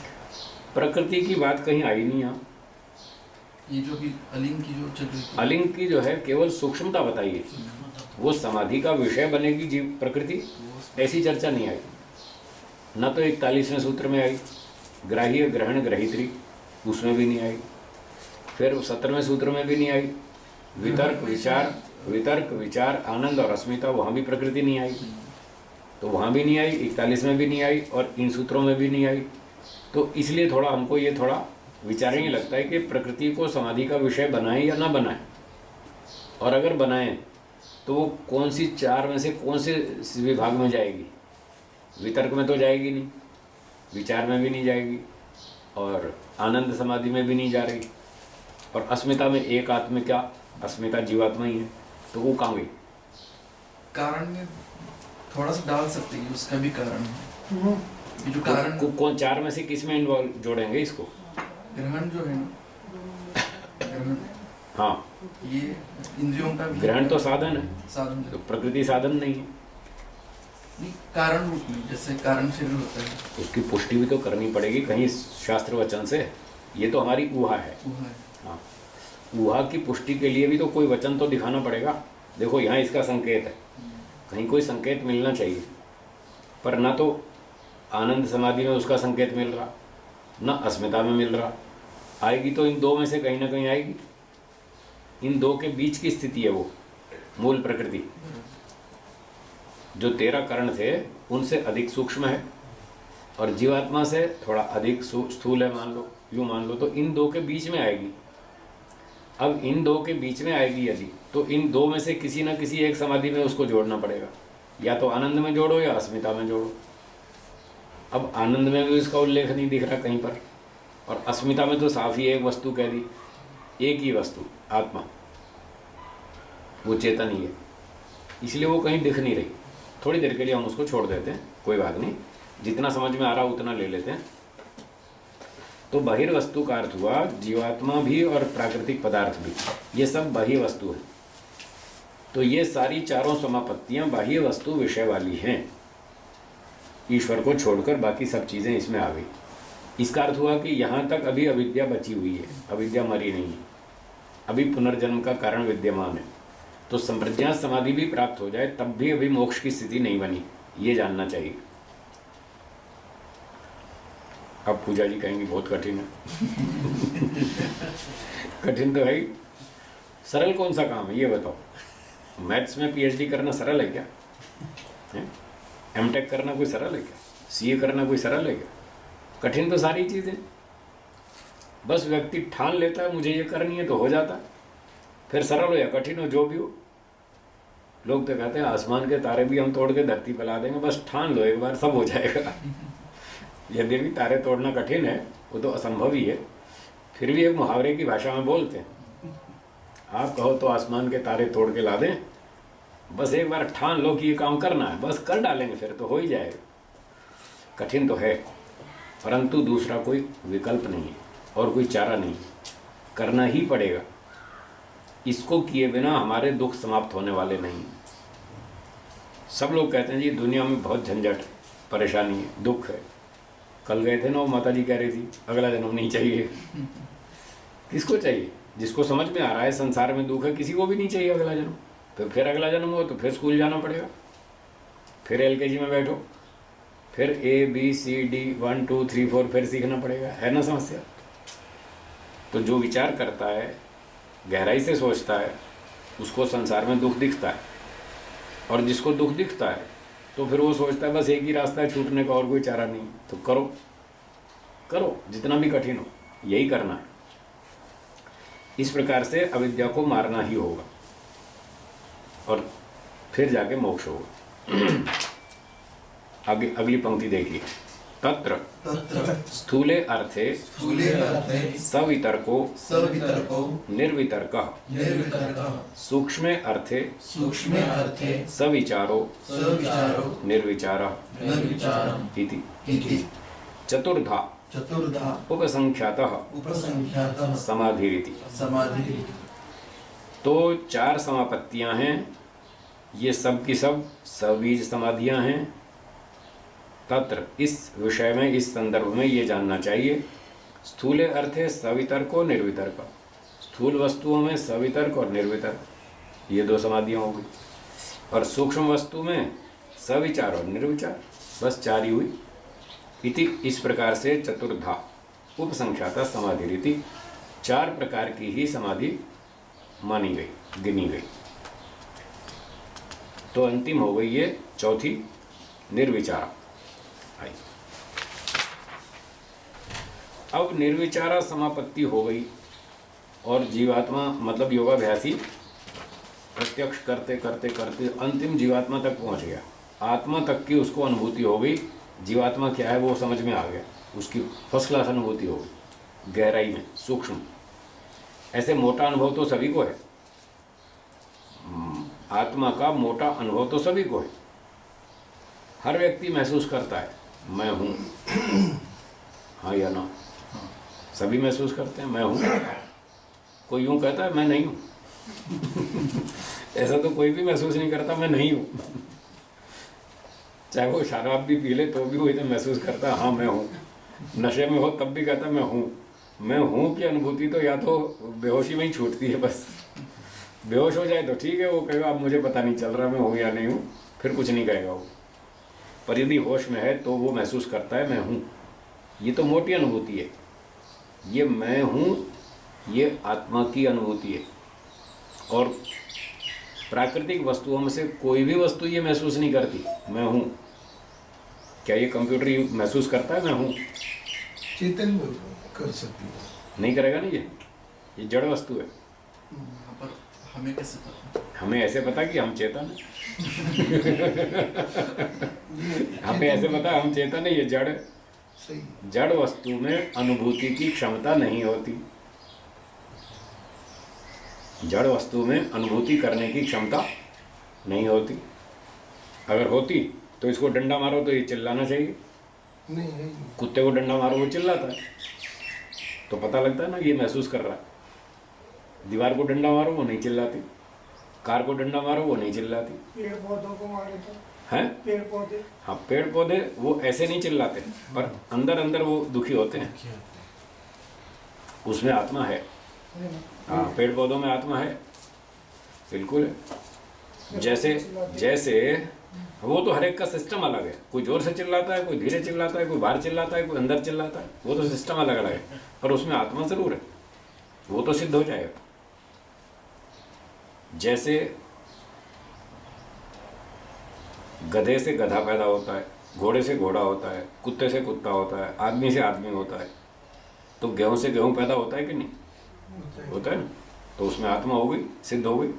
Speaker 1: प्रकृति की बात कहीं आई नहीं यहाँ।
Speaker 2: ये जो भी अलिंग की जो चल रही थी,
Speaker 1: अलिंग की जो है केवल सूक्ष्मता बताइए, वो समाधि का विषय बनेगी जीव प्रकृति, ऐसी चर्चा नहीं आई। न तो 41वें सूत्र में आई ग्राह्य ग्रहण ग्रहित्री, उसमें भी नहीं आई। फिर 17वें सूत्र में भी नहीं आई। वितर्क विचार आनंद और अस्मिता, वहाँ भी प्रकृति नहीं आई। तो वहाँ भी नहीं आई, 41 में भी नहीं आई और इन सूत्रों में भी नहीं आई। तो इसलिए थोड़ा हमको ये थोड़ा विचारणीय लगता है कि प्रकृति को समाधि का विषय बनाएं या ना बनाएं, और अगर बनाएं तो वो कौन सी 4 में से कौन से विभाग में जाएगी? वितर्क में तो जाएगी नहीं, विचार में भी नहीं जाएगी, और आनंद समाधि में भी नहीं जा रही, और अस्मिता में एक आत्म क्या अस्मिता जीवात्मा ही है, तो वो कहाँ गई?
Speaker 2: कारण में थोड़ा सा डाल सकते हैं, उसका भी कारण है। ये जो कारण
Speaker 1: कौन 4 में से किस में इन्वॉल्व जोड़ेंगे इसको?
Speaker 2: ग्रहण जो है ना, ग्रहण,
Speaker 1: हाँ,
Speaker 2: ये इंद्रियों का भी
Speaker 1: ग्रहण तो साधन है,
Speaker 2: साधन
Speaker 1: तो प्रकृति साधन नहीं है।
Speaker 2: नहीं, कारण रूप में जैसे कारण शरीर होता है,
Speaker 1: उसकी पुष्टि भी तो करनी पड़ेगी कहीं शास्त्र वचन से। ये तो हमारी ऊहा है। हाँ, ऊहा की पुष्टि के लिए भी तो कोई वचन तो दिखाना पड़ेगा। देखो यहाँ इसका संकेत है, कहीं कोई संकेत मिलना चाहिए, पर ना तो आनंद समाधि में उसका संकेत मिल रहा, ना अस्मिता में मिल रहा। आएगी तो इन 2 में से कहीं ना कहीं आएगी। इन 2 के बीच की स्थिति है वो मूल प्रकृति। जो 13 कर्ण थे उनसे अधिक सूक्ष्म है और जीवात्मा से थोड़ा अधिक स्थूल है, मान लो, यूँ मान लो। तो इन 2 के बीच में आएगी। अब इन 2 के बीच में आएगी यदि, तो इन 2 में से किसी न किसी एक समाधि में उसको जोड़ना पड़ेगा। या तो आनंद में जोड़ो या अस्मिता में जोड़ो। अब आनंद में भी उसका उल्लेख नहीं दिख रहा कहीं पर, और अस्मिता में तो साफ ही एक वस्तु कह दी, एक ही वस्तु आत्मा, वो चेतन ही है, इसलिए वो कहीं दिख नहीं रही। थोड़ी देर के लिए हम उसको छोड़ देते हैं, कोई बात नहीं, जितना समझ में आ रहा उतना ले लेते हैं। तो बहिर्वस्तु का अर्थ हुआ जीवात्मा भी और प्राकृतिक पदार्थ भी, ये सब बाह्य वस्तु है। तो ये सारी 4 समापत्तियां बाह्य वस्तु विषय वाली हैं, ईश्वर को छोड़कर बाकी सब चीज़ें इसमें आ गई। इसका अर्थ हुआ कि यहाँ तक अभी अविद्या बची हुई है, अविद्या मरी नहीं है, अभी पुनर्जन्म का कारण विद्यमान है। तो संप्रज्ञात समाधि भी प्राप्त हो जाए तब भी अभी मोक्ष की स्थिति नहीं बनी, ये जानना चाहिए। अब पूजा जी कहेंगी बहुत कठिन है। कठिन तो है ही। सरल कौन सा काम है ये बताओ? मैथ्स में पीएचडी करना सरल है क्या? एमटेक करना कोई सरल है क्या? सीए करना कोई सरल है क्या? कठिन तो सारी चीज़ें। बस व्यक्ति ठान लेता है मुझे ये करनी है तो हो जाता है, फिर सरल हो या कठिन हो जो भी हो। लोग तो कहते हैं आसमान के तारे भी हम तोड़ के धरती पर ला देंगे, बस ठान लो एक बार सब हो जाएगा। यदि भी तारे तोड़ना कठिन है, वो तो असंभव ही है, फिर भी एक मुहावरे की भाषा में बोलते हैं, आप कहो तो आसमान के तारे तोड़ के ला दें, बस एक बार ठान लो कि ये काम करना है, बस कर डालेंगे फिर तो हो ही जाएगा। कठिन तो है, परंतु दूसरा कोई विकल्प नहीं है और कोई चारा नहीं, करना ही पड़ेगा। इसको किए बिना हमारे दुख समाप्त होने वाले नहीं। सब लोग कहते हैं जी दुनिया में बहुत झंझट, परेशानी है, दुख है। कल गए थे ना, वो माता जी कह रही थी अगला जन्म नहीं चाहिए। किसको चाहिए? जिसको समझ में आ रहा है संसार में दुख है, किसी को भी नहीं चाहिए अगला जन्म। तो फिर अगला जन्म हो तो फिर स्कूल जाना पड़ेगा, फिर एलकेजी में बैठो, फिर ABCD 1 2 3 4 फिर सीखना पड़ेगा, है ना समस्या? तो जो विचार करता है, गहराई से सोचता है, उसको संसार में दुख दिखता है, और जिसको दुख दिखता है तो फिर वो सोचता है बस एक ही रास्ता है छूटने का और कोई चारा नहीं। तो करो करो, जितना भी कठिन हो यही करना है। इस प्रकार से अविद्या को मारना ही होगा और फिर जाके मोक्ष होगा। आगे अगली पंक्ति देखिए, तत्र स्थूले अर्थे सवितर्को निर्वितर्कः सूक्ष्मे अर्थे सविचारो निर्विचारः इति। चतुर्धा उपसंख्यातः समाधिरिति। तो 4 समापत्तियां हैं, ये सब की सब सबीज समाधियां हैं। तत्र इस विषय में, इस संदर्भ में ये जानना चाहिए, स्थूले अर्थे सवितर्को निर्वितर्क, स्थूल वस्तुओं में सवितर्क और निर्वितर्क, ये 2 समाधियां हो गई। और सूक्ष्म वस्तु में सविचार और निर्विचार, बस 4 ही हुई। इति, इस प्रकार से चतुर्धा उपसंख्याता समाधि रीति, 4 प्रकार की ही समाधि मानी गई, गिनी गई। तो अंतिम हो गई ये चौथी, निर्विचारा। अब निर्विचारा समापत्ति हो गई और जीवात्मा मतलब योगाभ्यासी प्रत्यक्ष करते करते करते अंतिम जीवात्मा तक पहुंच गया, आत्मा तक की उसको अनुभूति हो गई। जीवात्मा क्या है वो समझ में आ गया, उसकी फर्स्ट क्लास अनुभूति हो गई, गहराई में, सूक्ष्म। ऐसे मोटा अनुभव तो सभी को है, आत्मा का मोटा अनुभव तो सभी को है। हर व्यक्ति महसूस करता है मैं हूँ, हाँ या ना? सभी महसूस करते हैं मैं हूँ। कोई यूँ कहता है मैं नहीं हूँ? ऐसा तो कोई भी महसूस नहीं करता मैं नहीं हूँ। चाहे वो शराब भी पी ले तो भी वो इतना महसूस करता है हाँ मैं हूँ। नशे में हो तब भी कहता मैं हूँ। मैं हूँ की अनुभूति तो या तो बेहोशी में ही छूटती है, बस बेहोश हो जाए तो ठीक है, वो कहेगा अब मुझे पता नहीं चल रहा मैं हूँ या नहीं हूँ, फिर कुछ नहीं कहेगा वो। पर यदि होश में है तो वो महसूस करता है मैं हूँ। ये तो मोटी अनुभूति है, ये मैं हूँ ये आत्मा की अनुभूति है। और प्राकृतिक वस्तुओं में से कोई भी वस्तु ये महसूस नहीं करती मैं हूँ। क्या ये कंप्यूटर ये महसूस करता है मैं हूँ?
Speaker 3: चेतन कर सकती है, नहीं
Speaker 1: करेगा नहीं, ये जड़ वस्तु है।
Speaker 2: पर हमें कैसे पता?
Speaker 1: हमें ऐसे पता कि हम चेतन है। हमें ऐसे पता हम चेतन है, ये जड़ है। जड़ वस्तु में अनुभूति की क्षमता नहीं होती। जड़ वस्तु में अनुभूति करने की क्षमता नहीं होती। अगर होती तो इसको डंडा मारो तो ये चिल्लाना चाहिए।
Speaker 3: नहीं।
Speaker 1: कुत्ते को डंडा मारो वो चिल्लाता है, तो पता लगता है ना ये महसूस कर रहा है। दीवार को डंडा मारो वो नहीं चिल्लाती। कार को डंडा मारो वो नहीं चिल्लाती
Speaker 3: पेड़ पौधों को मारे तो
Speaker 1: हैं।
Speaker 3: पेड़ पौधे
Speaker 1: हाँ, पेड़ पौधे वो ऐसे नहीं चिल्लाते, पर अंदर अंदर वो दुखी होते हैं, उसमें आत्मा है। हाँ, पेड़ पौधों में आत्मा है, बिल्कुल है। जैसे जैसे वो तो हर एक का सिस्टम अलग है, कोई जोर से चिल्लाता है, कोई धीरे चिल्लाता है, कोई बाहर चिल्लाता है, कोई अंदर चिल्लाता है, वो तो सिस्टम अलग अलग है, पर उसमें आत्मा जरूर है, वो तो सिद्ध हो जाएगा। जैसे गधे से गधा पैदा होता है, घोड़े से घोड़ा होता है, कुत्ते से कुत्ता होता है, आदमी से आदमी होता है, तो गेहूं से गेहूं पैदा होता है कि नहीं? होता है ना। तो उसमें आत्मा हो गई, सिद्ध हो गई।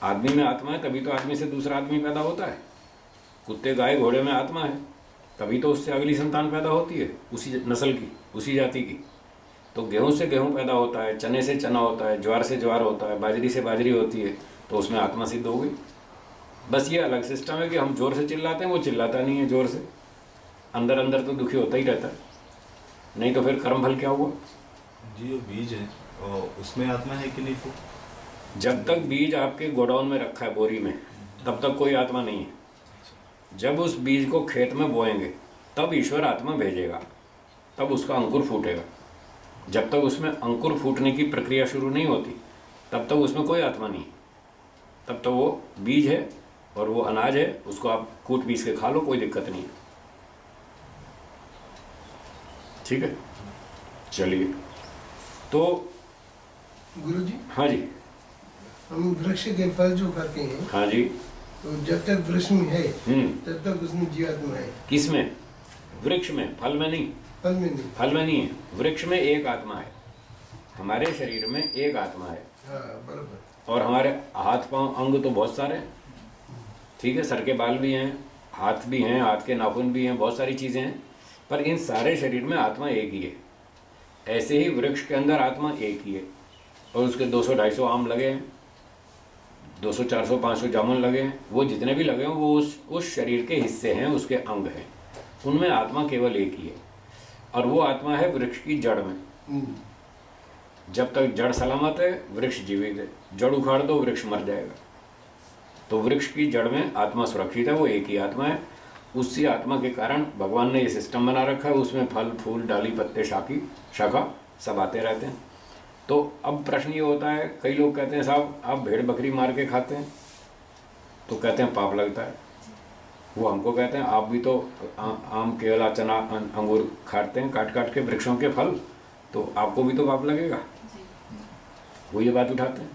Speaker 1: आदमी में आत्मा है तभी तो आदमी से दूसरा आदमी पैदा होता है। कुत्ते गाय घोड़े में आत्मा है तभी तो उससे अगली संतान पैदा होती है, उसी नस्ल की, उसी जाति की। तो गेहूं से गेहूं पैदा होता है, चने से चना होता है, ज्वार से ज्वार होता है, बाजरी से बाजरी होती है, तो उसमें आत्मा सिद्ध हो गई। बस ये अलग सिस्टम है कि हम जोर से चिल्लाते हैं, वो चिल्लाता नहीं है जोर से, अंदर अंदर तो दुखी होता ही रहता है, नहीं तो फिर कर्म फल क्या हुआ?
Speaker 4: जी, वो बीज है और उसमें आत्मा है कि नहीं? तो
Speaker 1: जब तक बीज आपके गोडाउन में रखा है बोरी में, तब तक कोई आत्मा नहीं है। जब उस बीज को खेत में बोएंगे तब ईश्वर आत्मा भेजेगा, तब उसका अंकुर फूटेगा। जब तक उसमें अंकुर फूटने की प्रक्रिया शुरू नहीं होती तब तक उसमें कोई आत्मा नहीं, तब तो वो बीज है और वो अनाज है, उसको आप कूट पीस के खा लो, कोई दिक्कत नहीं है। ठीक है, चलिए। तो
Speaker 3: गुरुजी,
Speaker 1: हाँ जी,
Speaker 3: हम वृक्ष के फल जो खाते हैं,
Speaker 1: हाँ जी,
Speaker 3: तो जब तक वृक्ष में है तब तक उसमें जीवात्मा है।
Speaker 1: किसमें? वृक्ष में, फल में नहीं।
Speaker 3: फल में नहीं।
Speaker 1: फल में नहीं है, वृक्ष में एक आत्मा है। हमारे शरीर में एक आत्मा है।
Speaker 3: हाँ, बराबर।
Speaker 1: और हमारे हाथ पांव अंग तो बहुत सारे हैं, ठीक है, सर के बाल भी हैं, हाथ भी हैं, हाथ के नाखून भी हैं, बहुत सारी चीज़ें हैं, पर इन सारे शरीर में आत्मा एक ही है। ऐसे ही वृक्ष के अंदर आत्मा एक ही है, और उसके 200-250 आम लगे हैं, 200, 400, 500 जामुन लगे हैं, वो जितने भी लगे हैं वो उस शरीर के हिस्से हैं, उसके अंग हैं, उनमें आत्मा केवल एक ही है, और वो आत्मा है वृक्ष की जड़ में। जब तक जड़ सलामत है वृक्ष जीवित है, जड़ उखाड़ दो वृक्ष मर जाएगा। तो वृक्ष की जड़ में आत्मा सुरक्षित है, वो एक ही आत्मा है। उसी आत्मा के कारण भगवान ने ये सिस्टम बना रखा है, उसमें फल फूल डाली पत्ते शाखा सब आते रहते हैं। तो अब प्रश्न ये होता है, कई लोग कहते हैं साहब आप भेड़ बकरी मार के खाते हैं, तो कहते हैं पाप लगता है। वो हमको कहते हैं आप भी तो आम केला चना अंगूर खाते हैं काट काट के वृक्षों के फल, तो आपको भी तो पाप लगेगा। वो ये बात उठाते हैं,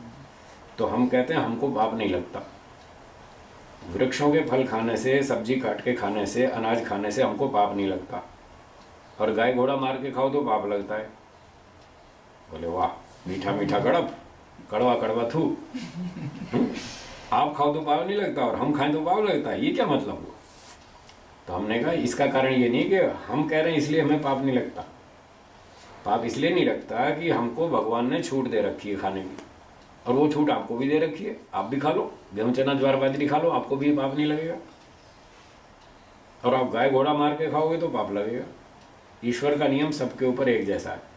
Speaker 1: तो हम कहते हैं हमको पाप नहीं लगता। वृक्षों के फल खाने से, सब्जी काट के खाने से, अनाज खाने से हमको पाप नहीं लगता, और गाय घोड़ा मार के खाओ तो पाप लगता है। बोले वाह, मीठा मीठा गड़प, कड़वा कड़वा थू। आप खाओ तो पाप नहीं लगता और हम खाएं तो पाप लगता है, ये क्या मतलब हुआ? तो हमने कहा इसका कारण ये नहीं कि हम कह रहे हैं इसलिए हमें पाप नहीं लगता। पाप इसलिए नहीं लगता कि हमको भगवान ने छूट दे रखी है खाने की, और वो छूट आपको भी दे रखी है, आप भी खा लो, गेहूं चना ज्वार बाजरी खा लो, आपको भी पाप नहीं लगेगा। और आप गाय घोड़ा मार के खाओगे तो पाप लगेगा। ईश्वर का नियम सबके ऊपर एक जैसा है।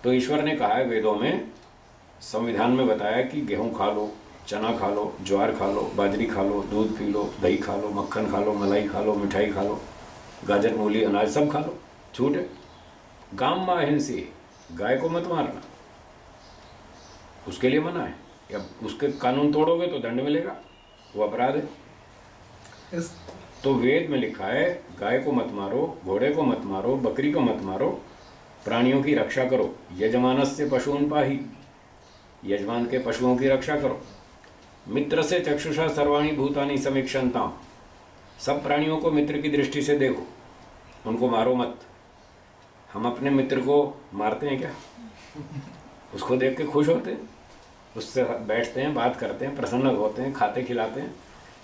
Speaker 1: तो ईश्वर ने कहा है वेदों में, संविधान में बताया कि गेहूं खा लो, चना खा लो, ज्वार खा लो, बाजरी खा लो, दूध पी लो, दही खा लो, मक्खन खा लो, मलाई खा लो, मिठाई खा लो, गाजर मूली अनाज सब खा लो, छूट है। गाम में अहिंसी, गाय को मत मारना, उसके लिए मना है, या उसके कानून तोड़ोगे तो दंड मिलेगा, वो अपराध है। तो वेद में लिखा है गाय को मत मारो, घोड़े को मत मारो, बकरी को मत मारो, प्राणियों की रक्षा करो। यजमानस्य पशून् पाहि, यजमान के पशुओं की रक्षा करो। मित्र से चक्षुषा सर्वाणि भूतानि समीक्षन्ताम्, सब प्राणियों को मित्र की दृष्टि से देखो, उनको मारो मत। हम अपने मित्र को मारते हैं क्या? उसको देख के खुश होते हैं, उससे बैठते हैं, बात करते हैं, प्रसन्न होते हैं, खाते खिलाते हैं,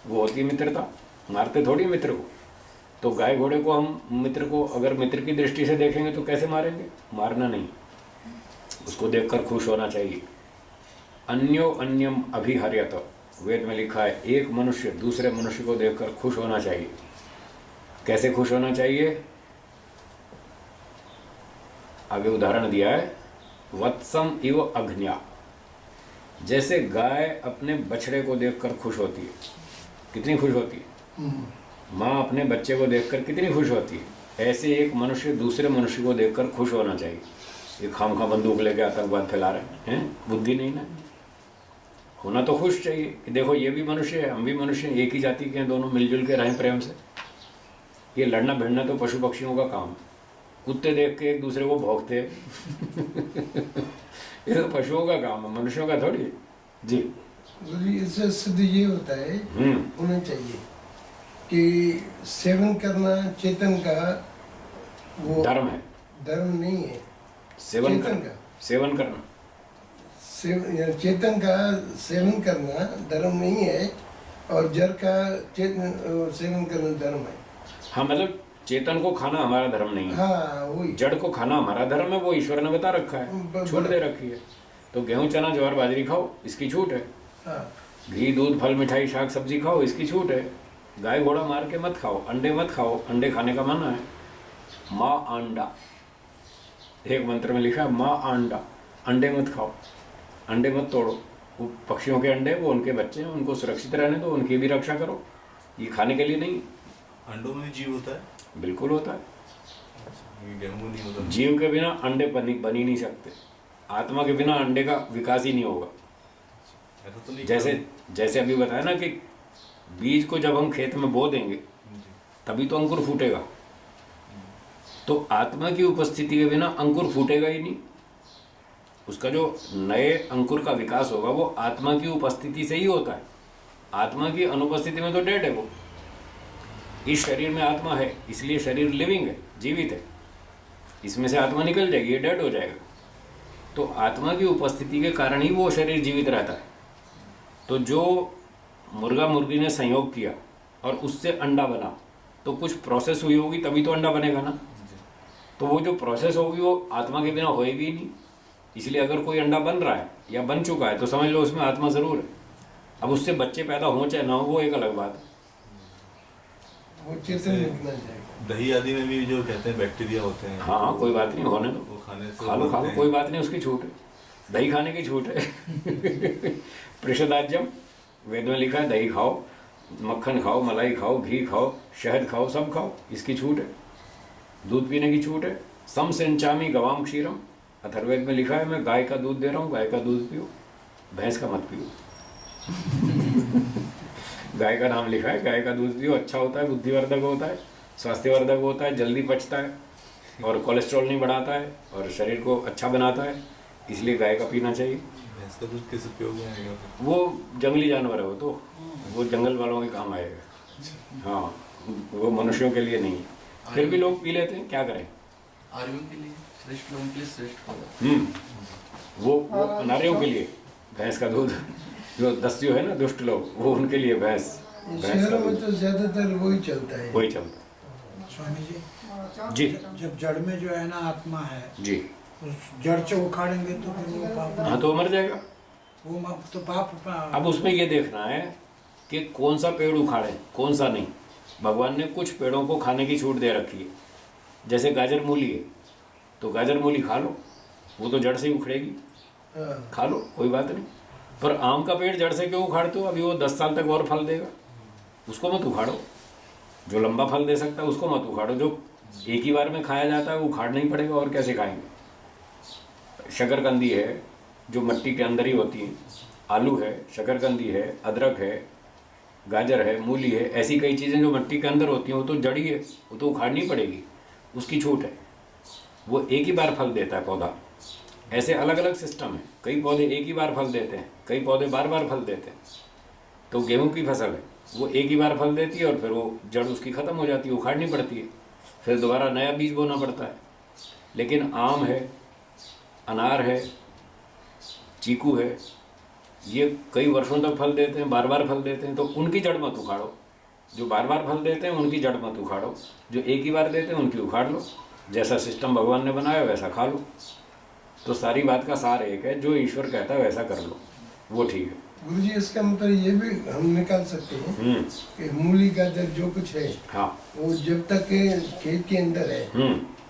Speaker 1: वो होती है मित्रता। मारते थोड़ी मित्र को। तो गाय घोड़े को हम मित्र को अगर मित्र की दृष्टि से देखेंगे तो कैसे मारेंगे? मारना नहीं, उसको देखकर खुश होना चाहिए। अन्यो अन्यम अभिहर्यत, वेद में लिखा है एक मनुष्य दूसरे मनुष्य को देखकर खुश होना चाहिए। कैसे खुश होना चाहिए? आगे उदाहरण दिया है, वत्सम इव अग्न्या, जैसे गाय अपने बछड़े को देखकर खुश होती है, कितनी खुश होती है, माँ अपने बच्चे को देखकर कितनी खुश होती है, ऐसे एक मनुष्य दूसरे मनुष्य को देखकर खुश होना चाहिए। ये खामखा बंदूक लेके आतंकवाद फैला रहे हैं, बुद्धि नहीं ना, होना तो खुश चाहिए कि देखो ये भी मनुष्य है, हम भी मनुष्य हैं, एक ही जाति के हैं, दोनों मिलजुल के रहें प्रेम से। ये लड़ना भिड़ना तो पशु पक्षियों का काम है, कुत्ते देख के एक दूसरे को भौंकते ये तो पशुओं का काम है, मनुष्यों का थोड़ी। जी
Speaker 3: गुरुजी, इससे सिद्ध ये होता है, होना चाहिए कि सेवन करना चेतन का वो
Speaker 1: धर्म है,
Speaker 3: धर्म नहीं है।
Speaker 1: सेवन
Speaker 3: चेतन
Speaker 1: करना, सेवन करना,
Speaker 3: चेतन का सेवन करना धर्म नहीं है, और जड़ का चेतन सेवन करना धर्म है।
Speaker 1: हाँ मतलब चेतन को खाना हमारा धर्म नहीं है,
Speaker 3: हाँ वही।
Speaker 1: जड़ को खाना हमारा धर्म है, वो ईश्वर ने बता रखा है, छूट दे रखी है। तो गेहूं चना ज्वार बाजरी खाओ, इसकी छूट है।
Speaker 3: हाँ।
Speaker 1: घी दूध फल मिठाई शाक सब्जी खाओ, इसकी छूट है। गाय घोड़ा मार के मत खाओ, अंडे मत खाओ, अंडे खाने का मना है। माँ अंडा, एक मंत्र में लिखा है माँ अंडा, अंडे मत खाओ, अंडे मत तोड़ो। वो पक्षियों के अंडे, वो उनके बच्चे हैं, उनको सुरक्षित रहने दो, उनकी भी रक्षा करो, ये खाने के लिए नहीं।
Speaker 4: अंडों में जीव होता है?
Speaker 1: बिल्कुल होता है,
Speaker 4: गेहूं नहीं होता।
Speaker 1: जीव के बिना अंडे बन ही नहीं सकते, आत्मा के बिना अंडे का विकास ही नहीं होगा।
Speaker 4: ऐसा तो नहीं,
Speaker 1: जैसे अभी बताया ना कि बीज को जब हम खेत में बो देंगे तभी तो अंकुर फूटेगा, तो आत्मा की उपस्थिति के बिना अंकुर फूटेगा ही नहीं। उसका जो नए अंकुर का विकास होगा वो आत्मा की उपस्थिति से ही होता है, आत्मा की अनुपस्थिति में तो डेड है वो। इस शरीर में आत्मा है, इसलिए शरीर लिविंग है, जीवित है, इसमें से आत्मा निकल जाएगी, ये डेड हो जाएगा। तो आत्मा की उपस्थिति के कारण ही वो शरीर जीवित रहता है। तो जो मुर्गा मुर्गी ने संयोग किया और उससे अंडा बना, तो कुछ प्रोसेस हुई होगी तभी तो अंडा बनेगा ना। तो वो जो प्रोसेस होगी वो आत्मा के बिना होएगी ही नहीं। इसलिए अगर कोई अंडा बन रहा है या बन चुका है तो समझ लो उसमें आत्मा जरूर है। अब उससे बच्चे पैदा हो चाहे ना हो वो एक अलग बात है।
Speaker 3: वो चेतन निकलना चाहिए।
Speaker 4: दही आदि में भी जो कहते हैं बैक्टीरिया होते हैं।
Speaker 1: हाँ कोई बात नहीं, होने दो,
Speaker 4: वो खाने से
Speaker 1: खा लो कोई बात नहीं, उसकी छूट है, दही खाने की छूट है। पृषदाज्यम वेद में लिखा है, दही खाओ, मक्खन खाओ, मलाई खाओ, घी खाओ, शहद खाओ, सब खाओ, इसकी छूट है। दूध पीने की छूट है। सम सिंचामी गवाम क्षीरम, अथर्ववेद में लिखा है मैं गाय का दूध दे रहा हूँ, गाय का दूध पियो, भैंस का मत पियो। गाय का नाम लिखा है, गाय का दूध पियो, अच्छा होता है, बुद्धिवर्धक होता है, स्वास्थ्यवर्धक होता है, जल्दी पचता है और कोलेस्ट्रॉल नहीं बढ़ाता है और शरीर को अच्छा बनाता है, इसलिए गाय का पीना चाहिए।
Speaker 4: भैंस का दूध किस उपयोग में आएगा?
Speaker 1: वो जंगली जानवर है, वो जंगल वालों के काम आएगा। हाँ वो मनुष्यों के लिए नहीं, फिर भी लोग पी लेते हैं, क्या करें।
Speaker 2: आर्यों के लिए श्रेष्ठ, लोगों के लिए श्रेष्ठ होगा।
Speaker 1: वो नारियों के लिए भैंस का दूध, जो दस्यु है ना दुष्ट लोग, वो उनके लिए भैंस का
Speaker 3: शहरों में
Speaker 1: दूध,
Speaker 3: तो ज्यादातर वही चलता है।
Speaker 1: वही चलता है।
Speaker 5: स्वामी जी,
Speaker 1: जी
Speaker 5: जब जड़ में जो है ना आत्मा है,
Speaker 1: जी,
Speaker 5: उस जड़ से उखाड़ेंगे तो फिर वो पाप,
Speaker 1: हाँ तो मर जाएगा।
Speaker 5: तो पाप।
Speaker 1: अब उसमें ये देखना है कि कौन सा पेड़ उखाड़े, कौन सा नहीं। भगवान ने कुछ पेड़ों को खाने की छूट दे रखी है, जैसे गाजर मूली है तो गाजर मूली खा लो, वो तो जड़ से ही उखड़ेगी, खा लो कोई बात नहीं। पर आम का पेड़ जड़ से क्यों उखाड़ते हो, अभी वो 10 साल तक और फल देगा, उसको मत उखाड़ो। जो लंबा फल दे सकता है उसको मत उखाड़ो, जो एक ही बार में खाया जाता है वो उखाड़ना ही पड़ेगा, और कैसे खाएंगे। शकरकंदी है जो मिट्टी के अंदर ही होती है, आलू है, शकरकंदी है, अदरक है, गाजर है, मूली है, ऐसी कई चीज़ें जो मिट्टी के अंदर होती हैं वो तो जड़ी है, वो तो उखाड़नी पड़ेगी, उसकी छूट है। वो एक ही बार फल देता है पौधा। ऐसे अलग अलग सिस्टम है, कई पौधे एक ही बार फल देते हैं, कई पौधे बार बार फल देते हैं। तो गेहूं की फसल है, वो एक ही बार फल देती है और फिर वो जड़ उसकी ख़त्म हो जाती है, उखाड़नी पड़ती है, फिर दोबारा नया बीज बोना पड़ता है। लेकिन आम है, अनार है, चीकू है, ये कई वर्षों तक फल देते हैं, बार बार फल देते हैं, तो उनकी जड़ मत उखाड़ो। जो बार बार फल देते हैं उनकी जड़ मत उखाड़ो, जो एक ही बार देते हैं उनकी उखाड़ लो। जैसा सिस्टम भगवान ने बनाया वैसा खा लो। तो सारी बात का सार एक है, जो ईश्वर कहता है वैसा कर लो, वो ठीक है।
Speaker 3: गुरुजी, इसका मतलब ये भी हम निकाल सकते हैं कि मूली गाजर जो कुछ है,
Speaker 1: हाँ,
Speaker 3: वो जब तक खेत के अंदर है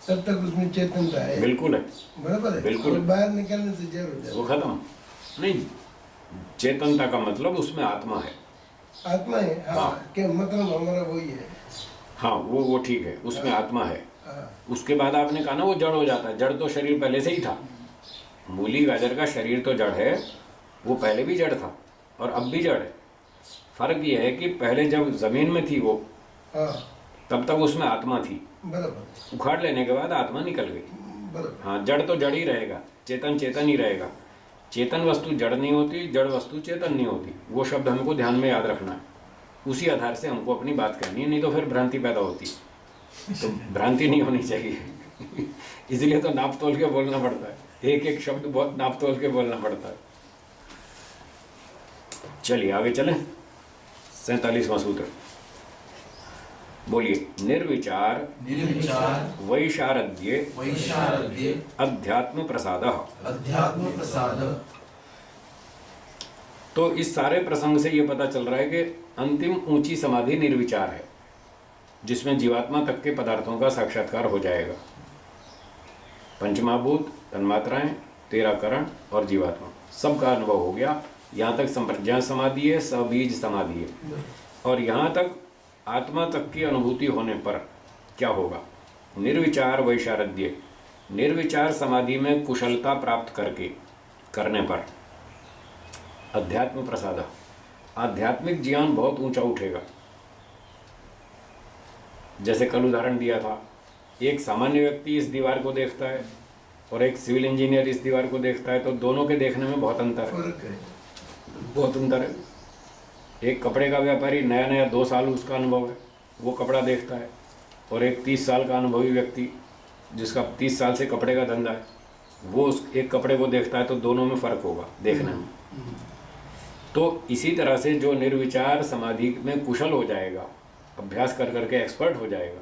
Speaker 3: तब तक उसमें चेतनता है।
Speaker 1: बिल्कुल है,
Speaker 3: बराबर है,
Speaker 1: बिल्कुल।
Speaker 3: और बाहर निकलने से जड़ हो जाता
Speaker 1: वो खत्म नहीं। चेतनता का मतलब उसमें आत्मा है।
Speaker 3: आत्मा है, हाँ,
Speaker 1: हाँ।
Speaker 3: क्या मतलब हमारा वही है।
Speaker 1: हाँ, वो ठीक है, उसमें आत्मा है।
Speaker 3: हाँ,
Speaker 1: उसके बाद आपने कहा ना वो जड़ हो जाता है। जड़ तो शरीर पहले से ही था। मूली गाजर का शरीर तो जड़ है, वो पहले भी जड़ था और अब भी जड़ है। फर्क ये है कि पहले जब जमीन में थी वो,
Speaker 3: हाँ,
Speaker 1: तब तक उसमें आत्मा थी।
Speaker 3: बराबर
Speaker 1: उखाड़ लेने के बाद आत्मा निकल गई।
Speaker 3: बराबर।
Speaker 1: हाँ, जड़ तो जड़ ही रहेगा, चेतन चेतन ही रहेगा। चेतन वस्तु जड़ नहीं होती, जड़ वस्तु चेतन नहीं होती। वो शब्द हमको ध्यान में याद रखना है। उसी आधार से हमको अपनी बात करनी है, नहीं तो फिर भ्रांति पैदा होती है। तो भ्रांति नहीं होनी चाहिए। इसलिए तो नाप तोल के बोलना पड़ता है, एक एक शब्द बहुत नाप तोल के बोलना पड़ता है। चलिए आगे चलें। 47वां सूत्र बोलिए। निर्विचार
Speaker 2: निर्विचार
Speaker 1: वैशारद्ये
Speaker 2: वैशारद्ये
Speaker 1: अध्यात्म प्रसादः।
Speaker 2: अध्यात्म प्रसाद।
Speaker 1: तो इस सारे प्रसंग से ये पता चल रहा है कि अंतिम ऊंची समाधि निर्विचार है, जिसमें जीवात्मा तक के पदार्थों का साक्षात्कार हो जाएगा। पंचमहाभूत, तन्मात्राएं, 13 करण और जीवात्मा सबका अनुभव हो गया। यहाँ तक संप्रज्ञा समाधि है, सबीज समाधि है। और यहाँ तक आत्मा तक की अनुभूति होने पर क्या होगा? निर्विचार वैशारद्य। निर्विचार समाधि में कुशलता प्राप्त करने पर अध्यात्म प्रसाद, आध्यात्मिक ज्ञान बहुत ऊंचा उठेगा। जैसे कल उदाहरण दिया था, एक सामान्य व्यक्ति इस दीवार को देखता है और एक सिविल इंजीनियर इस दीवार को देखता है, तो दोनों के देखने में बहुत अंतर है,
Speaker 3: फर्क है।
Speaker 1: बहुत अंतर है। एक कपड़े का व्यापारी नया नया 2 साल उसका अनुभव है, वो कपड़ा देखता है, और एक 30 साल का अनुभवी व्यक्ति जिसका 30 साल से कपड़े का धंधा है, वो उस एक कपड़े को देखता है, तो दोनों में फ़र्क होगा देखने में। तो इसी तरह से जो निर्विचार समाधि में कुशल हो जाएगा, अभ्यास कर करके एक्सपर्ट हो जाएगा,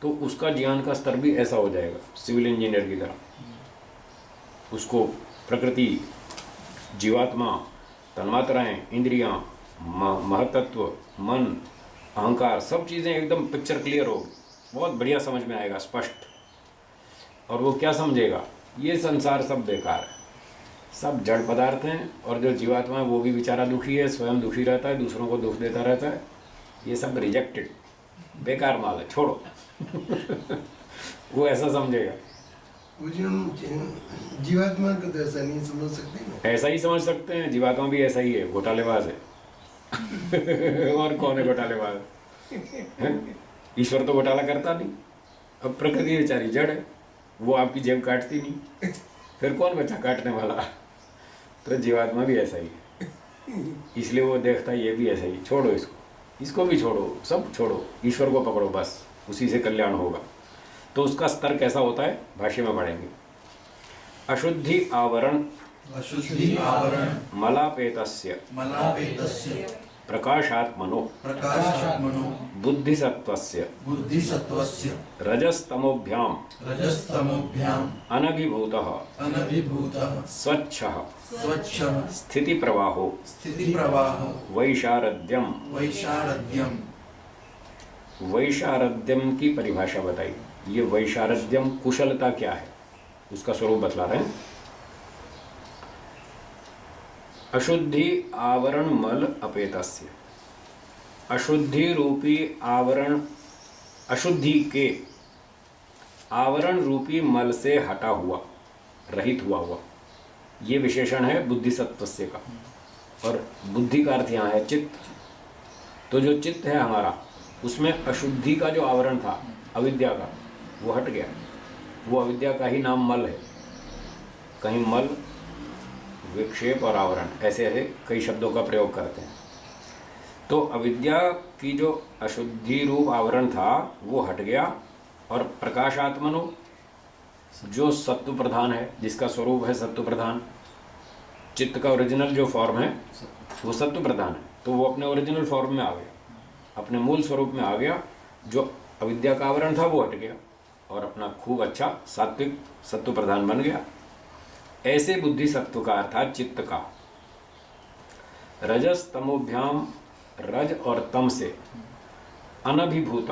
Speaker 1: तो उसका ज्ञान का स्तर भी ऐसा हो जाएगा सिविल इंजीनियर की तरह। उसको प्रकृति, जीवात्मा, तन्मात्राएं, इंद्रियां, महतत्व, मन, अहंकार, सब चीज़ें एकदम पिक्चर क्लियर होगी, बहुत बढ़िया समझ में आएगा, स्पष्ट। और वो क्या समझेगा? ये संसार सब बेकार है, सब जड़ पदार्थ हैं, और जो जीवात्मा है वो भी बेचारा दुखी है, स्वयं दुखी रहता है, दूसरों को दुख देता रहता है, ये सब रिजेक्टेड, बेकार माल है, छोड़ो। वो ऐसा समझेगा।
Speaker 3: वो जो जीवात्मा को तो ऐसा नहीं समझ सकते ना।
Speaker 1: ऐसा ही समझ सकते हैं, जीवात्मा भी ऐसा ही है, घोटालेबाज है। और कौन है घोटालेबाज? ईश्वर तो घोटाला करता नहीं। अब प्रकृति बेचारी जड़ है, वो आपकी जेब काटती नहीं, फिर कौन बचा काटने वाला? तो जीवात्मा भी ऐसा ही है, इसलिए वो देखता है ये भी ऐसा ही। छोड़ो इसको भी छोड़ो, सब छोड़ो, ईश्वर को पकड़ो, बस उसी से कल्याण होगा। तो उसका स्तर कैसा होता है भाष्य में पढ़ेंगे। अशुद्धि आवरण
Speaker 2: अशुद्धि आवरण
Speaker 1: मलापेतस्य
Speaker 2: मलापेतस्य
Speaker 1: प्रकाशात्मनो
Speaker 2: प्रकाशात्मनो
Speaker 1: बुद्धिसत्त्वस्य
Speaker 2: बुद्धिसत्त्वस्य
Speaker 1: रजस्तमोभ्याम
Speaker 2: रजस्तमोभ्याम
Speaker 1: अनभिभूतः
Speaker 2: अनभिभूतः
Speaker 1: स्वच्छः
Speaker 2: स्वच्छः
Speaker 1: स्थिति प्रवाहो
Speaker 2: स्थिति प्रवाहो
Speaker 1: वैशारद्यम।
Speaker 2: वैशारद्यम।
Speaker 1: वैशारद्यम की परिभाषा बताई। ये वैशारद्यम कुशलता क्या है, उसका स्वरूप बतला रहे हैं। अशुद्धि आवरण मल अपेतस्य। अशुद्धि रूपी आवरण, अशुद्धि के आवरण रूपी मल से हटा हुआ, रहित हुआ, ये विशेषण है बुद्धिसत्त्वस्य का। और बुद्धि का अर्थ यहाँ है चित्त। तो जो चित्त है हमारा, उसमें अशुद्धि का जो आवरण था अविद्या का, वो हट गया। वो अविद्या का ही नाम मल है। कहीं मल, विक्षेप और आवरण, ऐसे ऐसे कई शब्दों का प्रयोग करते हैं। तो अविद्या की जो अशुद्धि रूप आवरण था वो हट गया, और प्रकाशात्मनो, जो सत्व प्रधान है, जिसका स्वरूप है सत्व प्रधान, चित्त का ओरिजिनल जो फॉर्म है वो सत्व प्रधान है, तो वो अपने ओरिजिनल फॉर्म में आ गया, अपने मूल स्वरूप में आ गया। जो अविद्या का आवरण था वो हट गया और अपना खूब अच्छा सात्विक सत्व प्रधान बन गया। ऐसे बुद्धि सत्व का अर्थात चित्त का रजस तमोभ्याम, रज और तम से अनभिभूत,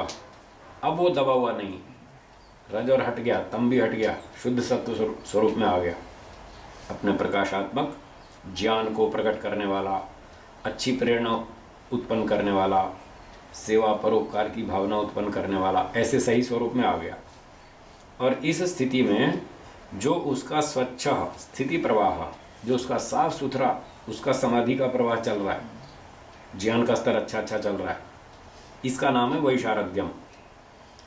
Speaker 1: अब वो दबा हुआ नहीं, रज और हट गया, तम भी हट गया, शुद्ध सत्व स्वरूप में आ गया, अपने प्रकाशात्मक ज्ञान को प्रकट करने वाला, अच्छी प्रेरणा उत्पन्न करने वाला, सेवा परोपकार की भावना उत्पन्न करने वाला, ऐसे सही स्वरूप में आ गया। और इस स्थिति में जो उसका स्वच्छ स्थिति प्रवाह, जो उसका साफ सुथरा उसका समाधि का प्रवाह चल रहा है, ज्ञान का स्तर अच्छा चल रहा है, इसका नाम है वैशारद्यम।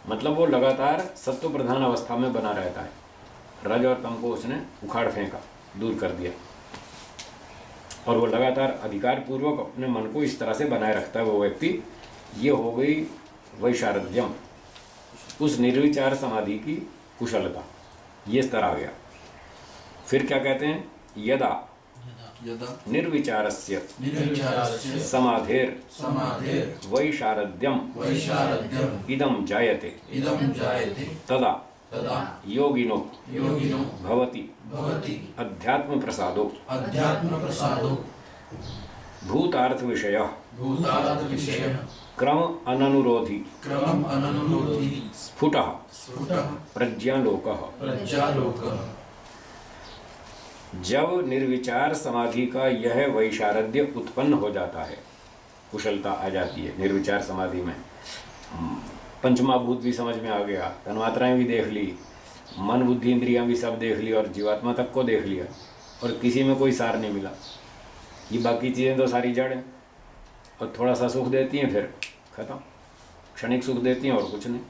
Speaker 1: मतलब वो लगातार सत्व प्रधान अवस्था में बना रहता है। रज और तम को उसने उखाड़ फेंका, दूर कर दिया, और वो लगातार अधिकार पूर्वक अपने मन को इस तरह से बनाए रखता है वो व्यक्ति। ये हो गई वैशारद्यम, उस निर्विचार समाधि की कुशलता, ये स्तर आ गया। फिर क्या कहते हैं? यदा निर्विचारस्य समाधेर वैशारद्यम इदं जायते तदा योगिनो भवति अध्यात्म प्रसादो भूतार्थ विषयः क्रम अननुरोधी स्फुटः प्रज्ञालोकः। जब निर्विचार समाधि का यह वैशारद्य उत्पन्न हो जाता है, कुशलता आ जाती है निर्विचार समाधि में, पंचमहाभूत भी समझ में आ गया, तन्मात्राएं भी देख ली, मन बुद्धि इंद्रियां भी सब देख ली, और जीवात्मा तक को देख लिया, और किसी में कोई सार नहीं मिला। ये बाकी चीज़ें तो सारी जड़ हैं, और थोड़ा सा सुख देती हैं, फिर खत्म, क्षणिक सुख देती हैं और कुछ नहीं।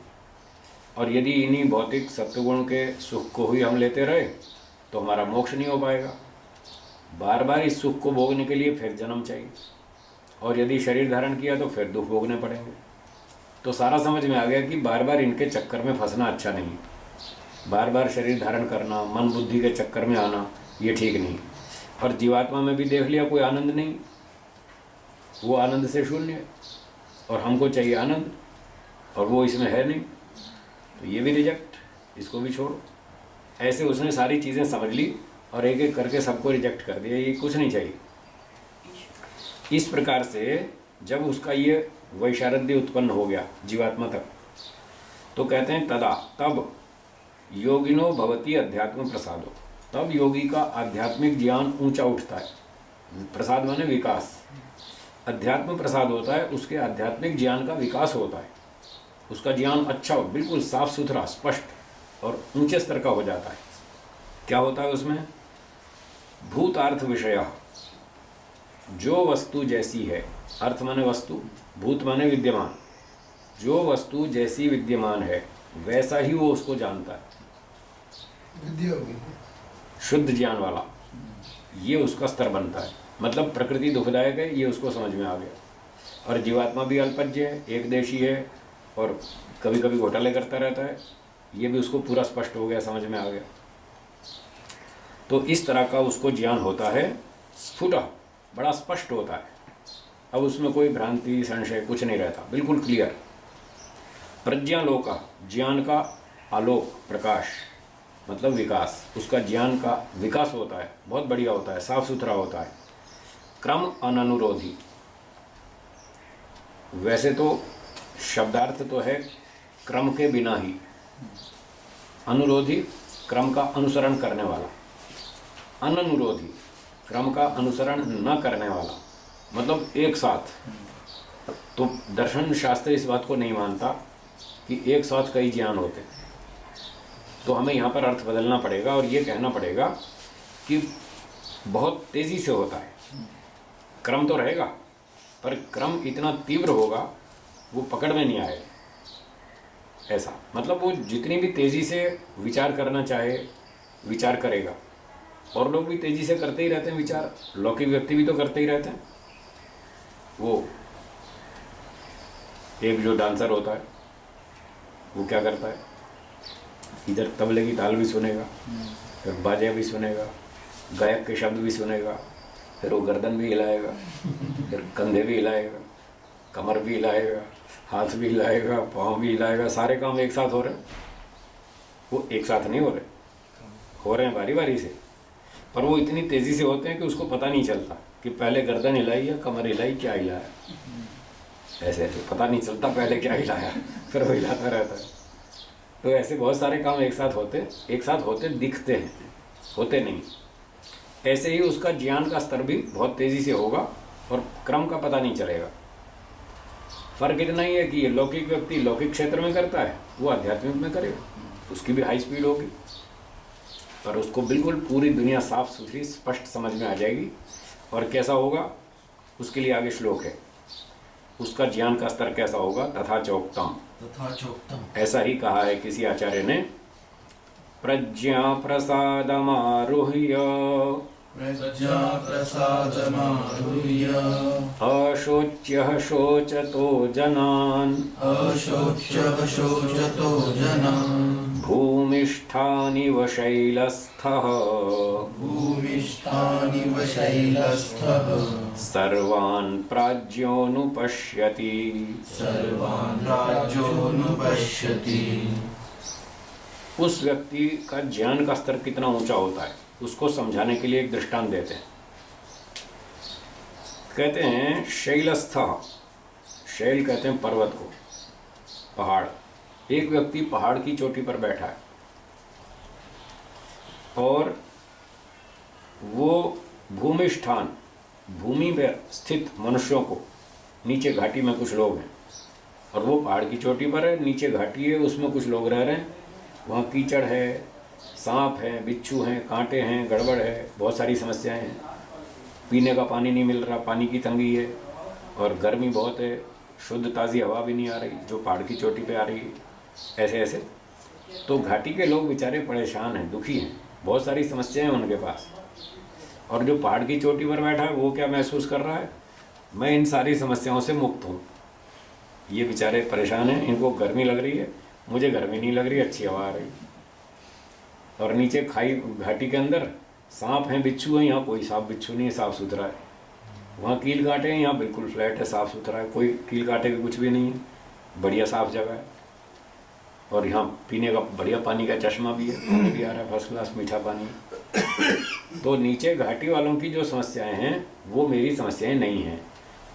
Speaker 1: और यदि इन्हीं भौतिक सत्वगुण के सुख को ही हम लेते रहे तो हमारा मोक्ष नहीं हो पाएगा। बार बार इस सुख को भोगने के लिए फिर जन्म चाहिए, और यदि शरीर धारण किया तो फिर दुख भोगने पड़ेंगे। तो सारा समझ में आ गया कि बार बार इनके चक्कर में फंसना अच्छा नहीं, बार बार शरीर धारण करना, मन बुद्धि के चक्कर में आना, ये ठीक नहीं। और जीवात्मा में भी देख लिया कोई आनंद नहीं, वो आनंद से शून्य है, और हमको चाहिए आनंद, और वो इसमें है नहीं, तो ये भी रिजेक्ट, इसको भी छोड़ो। ऐसे उसने सारी चीज़ें समझ ली और एक एक करके सबको रिजेक्ट कर दिया, ये कुछ नहीं चाहिए। इस प्रकार से जब उसका ये वैशारद्य उत्पन्न हो गया जीवात्मा तक, तो कहते हैं तदा, तब योगिनो भवति अध्यात्म प्रसादो, तब योगी का आध्यात्मिक ज्ञान ऊंचा उठता है। प्रसाद माने विकास, अध्यात्म प्रसाद होता है, उसके आध्यात्मिक ज्ञान का विकास होता है, उसका ज्ञान अच्छा, बिल्कुल साफ सुथरा, स्पष्ट और ऊंचे स्तर का हो जाता है। क्या होता है उसमें? भूतार्थ विषय, जो वस्तु जैसी है, अर्थ माने वस्तु, भूत माने विद्यमान, जो वस्तु जैसी विद्यमान है वैसा ही वो उसको जानता है,
Speaker 3: विद्या होगी,
Speaker 1: शुद्ध ज्ञान वाला, ये उसका स्तर बनता है। मतलब प्रकृति दुखदायक है, ये उसको समझ में आ गया। और जीवात्मा भी अल्पज्य है, एक देशी है, और कभी कभी घोटाले करता रहता है, ये भी उसको पूरा स्पष्ट हो गया, समझ में आ गया। तो इस तरह का उसको ज्ञान होता है, स्फुट, बड़ा स्पष्ट होता है। अब उसमें कोई भ्रांति संशय कुछ नहीं रहता, बिल्कुल क्लियर। प्रज्ञालोक, ज्ञान का आलोक, प्रकाश, मतलब विकास, उसका ज्ञान का विकास होता है, बहुत बढ़िया होता है, साफ सुथरा होता है। क्रम अननुरोधी, वैसे तो शब्दार्थ तो है क्रम के बिना ही, अनुरोधी क्रम का अनुसरण करने वाला, अननुरोधी क्रम का अनुसरण न करने वाला, मतलब एक साथ। तो दर्शन शास्त्र इस बात को नहीं मानता कि एक साथ कई ज्ञान होते, तो हमें यहाँ पर अर्थ बदलना पड़ेगा और ये कहना पड़ेगा कि बहुत तेज़ी से होता है। क्रम तो रहेगा, पर क्रम इतना तीव्र होगा वो पकड़ में नहीं आएगा, ऐसा। मतलब वो जितनी भी तेज़ी से विचार करना चाहे विचार करेगा, और लोग भी तेज़ी से करते ही रहते हैं विचार, लौकिक व्यक्ति भी तो करते ही रहते हैं। वो एक जो डांसर होता है वो क्या करता है, इधर तबले की ताल भी सुनेगा, फिर बाजा भी सुनेगा, गायक के शब्द भी सुनेगा, फिर वो गर्दन भी हिलाएगा, फिर कंधे भी हिलाएगा, कमर भी हिलाएगा, हाथ भी हिलाएगा, पाँव भी हिलाएगा, सारे काम एक साथ हो रहे हैं। वो एक साथ नहीं हो रहे हैं बारी बारी से, पर वो इतनी तेज़ी से होते हैं कि उसको पता नहीं चलता कि पहले गर्दन हिलाई या कमर हिलाई, क्या हिलाया, ऐसे ऐसे पता नहीं चलता पहले क्या हिलाया, फिर वो हिलाता रहता है। तो ऐसे बहुत सारे काम एक साथ होते दिखते हैं, होते नहीं। ऐसे ही उसका ज्ञान का स्तर भी बहुत तेजी से होगा और क्रम का पता नहीं चलेगा। फर्क इतना ही है कि ये लौकिक व्यक्ति लौकिक क्षेत्र में करता है, वो आध्यात्मिक में करेगा, उसकी भी हाई स्पीड होगी, पर उसको बिल्कुल पूरी दुनिया साफ सुथरी स्पष्ट समझ में आ जाएगी। और कैसा होगा, उसके लिए आगे श्लोक है, उसका ज्ञान का स्तर कैसा होगा। तथा चोक्तम,
Speaker 2: तथा चोक्तम,
Speaker 1: ऐसा ही कहा है किसी आचार्य ने, प्रज्ञा प्रसादमारुह्य
Speaker 2: प्रज्ञा प्रसादमारुह्य
Speaker 1: अशोच्यः शोचतो जनान्
Speaker 2: अशोच्यः शोचतो जनान्
Speaker 1: भूमिष्ठानिव शैलस्थः
Speaker 2: भूमिष्ठानिव शैलस्थः
Speaker 1: सर्वान् प्राज्ञोऽनुपश्यति।
Speaker 2: सर्वान् राज्योऽनुपश्यति।
Speaker 1: उस व्यक्ति का ज्ञान का स्तर कितना ऊंचा होता है उसको समझाने के लिए एक दृष्टांत देते हैं। कहते हैं शैलस्थ, शैल कहते हैं पर्वत को, पहाड़। एक व्यक्ति पहाड़ की चोटी पर बैठा है और वो भूमिष्ठान, भूमि में स्थित मनुष्यों को, नीचे घाटी में कुछ लोग हैं और वो पहाड़ की चोटी पर है, नीचे घाटी है, उसमें कुछ लोग रह रहे हैं। वहाँ कीचड़ है, सांप हैं, बिच्छू हैं, कांटे हैं, गड़बड़ है, बहुत सारी समस्याएं हैं। पीने का पानी नहीं मिल रहा, पानी की तंगी है और गर्मी बहुत है, शुद्ध ताज़ी हवा भी नहीं आ रही जो पहाड़ की चोटी पे आ रही है। ऐसे ऐसे तो घाटी के लोग बेचारे परेशान हैं, दुखी हैं, बहुत सारी समस्याएं हैं उनके पास। और जो पहाड़ की चोटी पर बैठा है वो क्या महसूस कर रहा है, मैं इन सारी समस्याओं से मुक्त हूँ। ये बेचारे परेशान हैं, इनको गर्मी लग रही है, मुझे गर्मी नहीं लग रही, अच्छी हवा आ रही। और नीचे खाई घाटी के अंदर सांप हैं, बिच्छू हैं, यहाँ कोई सांप बिच्छू नहीं है, साफ़ सुथरा है। वहाँ कील कांटे हैं, यहाँ बिल्कुल फ्लैट है, साफ़ सुथरा है, कोई कील कांटे का कुछ भी नहीं है, बढ़िया साफ़ जगह है। और यहाँ पीने का बढ़िया पानी का चश्मा भी है, पानी भी आ रहा है, फर्स्ट क्लास मीठा पानी। तो नीचे घाटी वालों की जो समस्याएं हैं वो मेरी समस्याएं नहीं हैं।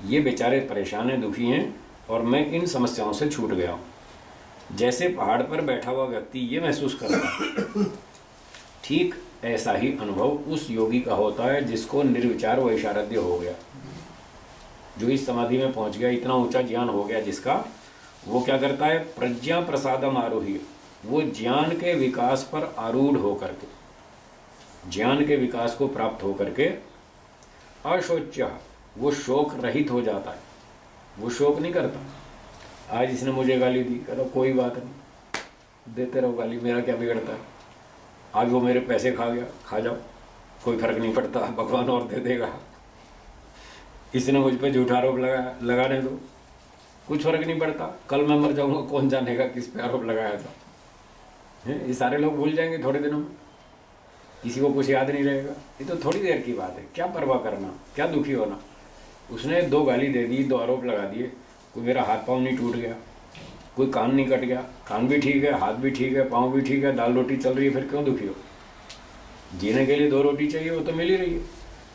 Speaker 1: ये बेचारे परेशान हैं, दुखी हैं और मैं इन समस्याओं से छूट गया हूँ। जैसे पहाड़ पर बैठा हुआ व्यक्ति ये महसूस करता है, ठीक ऐसा ही अनुभव उस योगी का होता है जिसको निर्विचार वैशारद्य हो गया, जो इस समाधि में पहुंच गया, इतना ऊंचा ज्ञान हो गया जिसका। वो क्या करता है, प्रज्ञा प्रसादम आरोही, वो ज्ञान के विकास पर आरूढ़ होकर के, ज्ञान के विकास को प्राप्त होकर के अशोच्य, वो शोक रहित हो जाता है, वो शोक नहीं करता। आज इसने मुझे गाली दी, कहता कोई बात नहीं, देते रहो गाली, मेरा क्या बिगड़ता है। आज वो मेरे पैसे खा गया, खा जाओ, कोई फर्क नहीं पड़ता, भगवान और दे देगा। इसने मुझ पे झूठा आरोप लगाने दो, कुछ फर्क नहीं पड़ता, कल मैं मर जाऊंगा, कौन जानेगा किस पे आरोप लगाया था। ये सारे लोग भूल जाएंगे थोड़े दिनों में, किसी को कुछ याद नहीं रहेगा। ये तो थोड़ी देर की बात है, क्या परवाह करना, क्या दुखी होना। उसने 2 गाली दे दी, 2 आरोप लगा दिए, कोई मेरा हाथ पाँव नहीं टूट गया, कोई कान नहीं कट गया, कान भी ठीक है, हाथ भी ठीक है, पाँव भी ठीक है, दाल रोटी चल रही है, फिर क्यों दुखी हो। जीने के लिए 2 रोटी चाहिए, वो तो मिल ही रही है,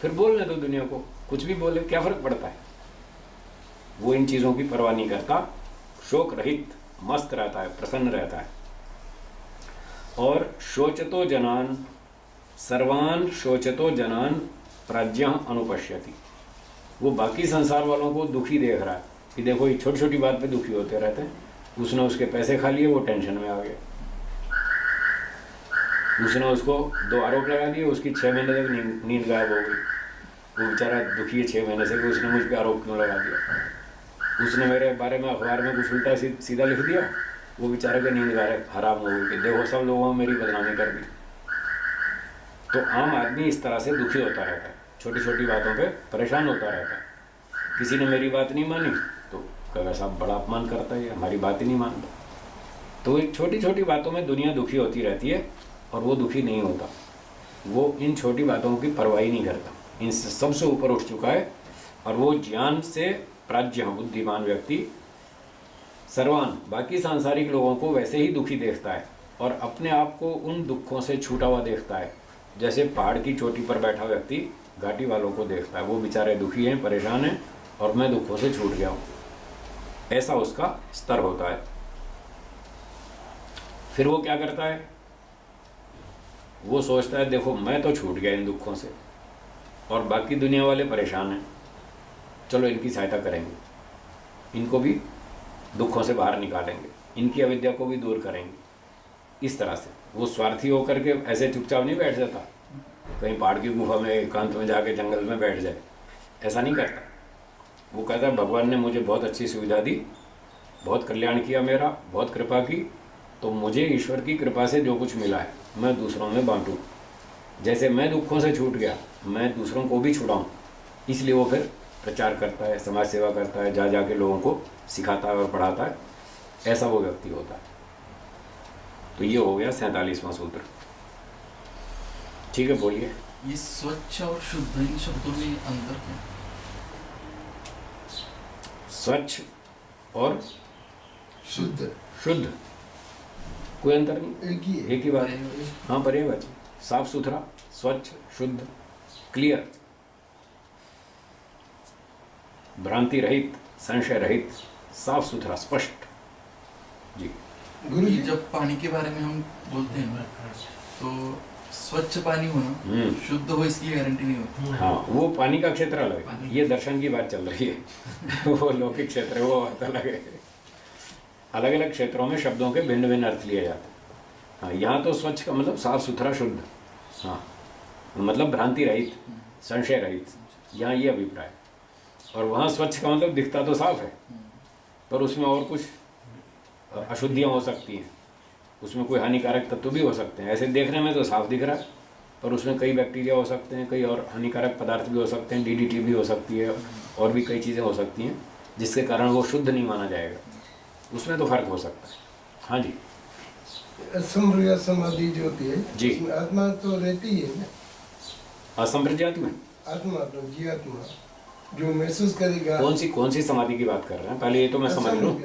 Speaker 1: फिर बोलने दो दुनिया को, कुछ भी बोले, क्या फ़र्क पड़ता है। वो इन चीज़ों की परवाह नहीं करता, शोक रहित मस्त रहता है, प्रसन्न रहता है। और शोचतो जनान, सर्वान शोचतो जनान प्रज्ञा अनुपश्यति, वो बाकी संसार वालों को दुखी देख रहा है कि देखो ये छोटी छोटी बात पे दुखी होते रहते हैं। उसने उसके पैसे खा लिए, वो टेंशन में आ गया। उसने उसको 2 आरोप लगा दिए, उसकी 6 महीने तक नींद गायब हो गई। वो बेचारा दुखी है 6 महीने से कि उसने मुझ पर आरोप क्यों लगा दिया। उसने मेरे बारे में अखबार में कुछ उल्टा सीधा लिख दिया, वो बेचारे का नींद गायब हराम हो गई कि देखो सब लोगों ने मेरी बदनामी कर दी। तो आम आदमी इस तरह से दुखी होता रहता है, छोटी छोटी बातों पे परेशान होता रहता है। किसी ने मेरी बात नहीं मानी तो कहेगा साहब बड़ा अपमान करता है, हमारी बात ही नहीं मानता। तो एक छोटी छोटी बातों में दुनिया दुखी होती रहती है और वो दुखी नहीं होता, वो इन छोटी बातों की परवाह नहीं करता, इन सबसे ऊपर उठ चुका है। और वो ज्ञान से प्राज्ञ बुद्धिमान व्यक्ति सर्वान, बाकी सांसारिक लोगों को वैसे ही दुखी देखता है और अपने आप को उन दुखों से छूटा हुआ देखता है, जैसे पहाड़ की चोटी पर बैठा व्यक्ति घाटी वालों को देखता है। वो बेचारे दुखी हैं, परेशान हैं और मैं दुखों से छूट गया हूँ, ऐसा उसका स्तर होता है। फिर वो क्या करता है, वो सोचता है देखो मैं तो छूट गया इन दुखों से, और बाकी दुनिया वाले परेशान हैं, चलो इनकी सहायता करेंगे, इनको भी दुखों से बाहर निकालेंगे, इनकी अविद्या को भी दूर करेंगे। इस तरह से वो स्वार्थी होकर के ऐसे चुपचाप नहीं बैठ जाता, कहीं पहाड़ की गुफा में एकांत में जाके जंगल में बैठ जाए, ऐसा नहीं करता। वो कहता है भगवान ने मुझे बहुत अच्छी सुविधा दी, बहुत कल्याण किया मेरा, बहुत कृपा की, तो मुझे ईश्वर की कृपा से जो कुछ मिला है मैं दूसरों में बांटूं। जैसे मैं दुखों से छूट गया, मैं दूसरों को भी छुड़ाऊं। इसलिए वो फिर प्रचार करता है, समाज सेवा करता है, जा जाके लोगों को सिखाता है और पढ़ाता है। ऐसा वो व्यक्ति होता है। तो ये हो गया 47वां सूत्र। ठीक है, बोलिए।
Speaker 2: ये स्वच्छ और शुद्ध, इन शब्दों में अंतर क्या है?
Speaker 1: स्वच्छ और
Speaker 3: शुद्ध
Speaker 1: शुद्ध कोई अंतर नहीं,
Speaker 3: एक ही है।
Speaker 1: एक ही बात है। हाँ, पर्यायवाची, साफ सुथरा, स्वच्छ, शुद्ध, क्लियर, भ्रांति रहित, संशय रहित, साफ सुथरा, स्पष्ट। जी
Speaker 3: गुरु
Speaker 2: ये
Speaker 3: जी,
Speaker 2: जब पानी के बारे में हम बोलते हैं तो स्वच्छ पानी होना, शुद्ध हो इसकी गारंटी नहीं होती।
Speaker 1: हाँ, वो पानी का क्षेत्र अलग है,
Speaker 2: पानी।
Speaker 1: ये दर्शन की बात चल रही है। वो लौकिक क्षेत्र है, वो बात अलग है। अलग अलग क्षेत्रों में शब्दों के भिन्न भिन्न अर्थ लिए जाते हैं। हाँ, यहाँ तो स्वच्छ का मतलब साफ सुथरा, शुद्ध, हाँ, मतलब भ्रांति रहित, संशय रहित, यहाँ ये अभिप्राय। और वहाँ स्वच्छ का मतलब दिखता तो साफ है, पर उसमें और कुछ अशुद्धियाँ हो सकती हैं, उसमें कोई हानिकारक तत्व भी हो सकते हैं। ऐसे देखने में तो साफ दिख रहा है, पर उसमें कई बैक्टीरिया हो सकते हैं, कई और हानिकारक पदार्थ भी हो सकते हैं, DDT भी हो सकती है, और भी कई चीज़ें हो सकती हैं, जिसके कारण वो शुद्ध नहीं माना जाएगा। उसमें तो फर्क हो सकता है। हाँ जी,
Speaker 3: असंप्रज्ञात समाधि जो होती है,
Speaker 1: जी।
Speaker 3: उसमें आत्मा तो रहती है ना,
Speaker 1: असंप्रज्ञात में
Speaker 3: आत्मा तो जीवात्मा जो महसूस करेगा।
Speaker 1: कौन सी समाधि की बात कर रहे हैं, पहले ये तो मैं समझ लूँ।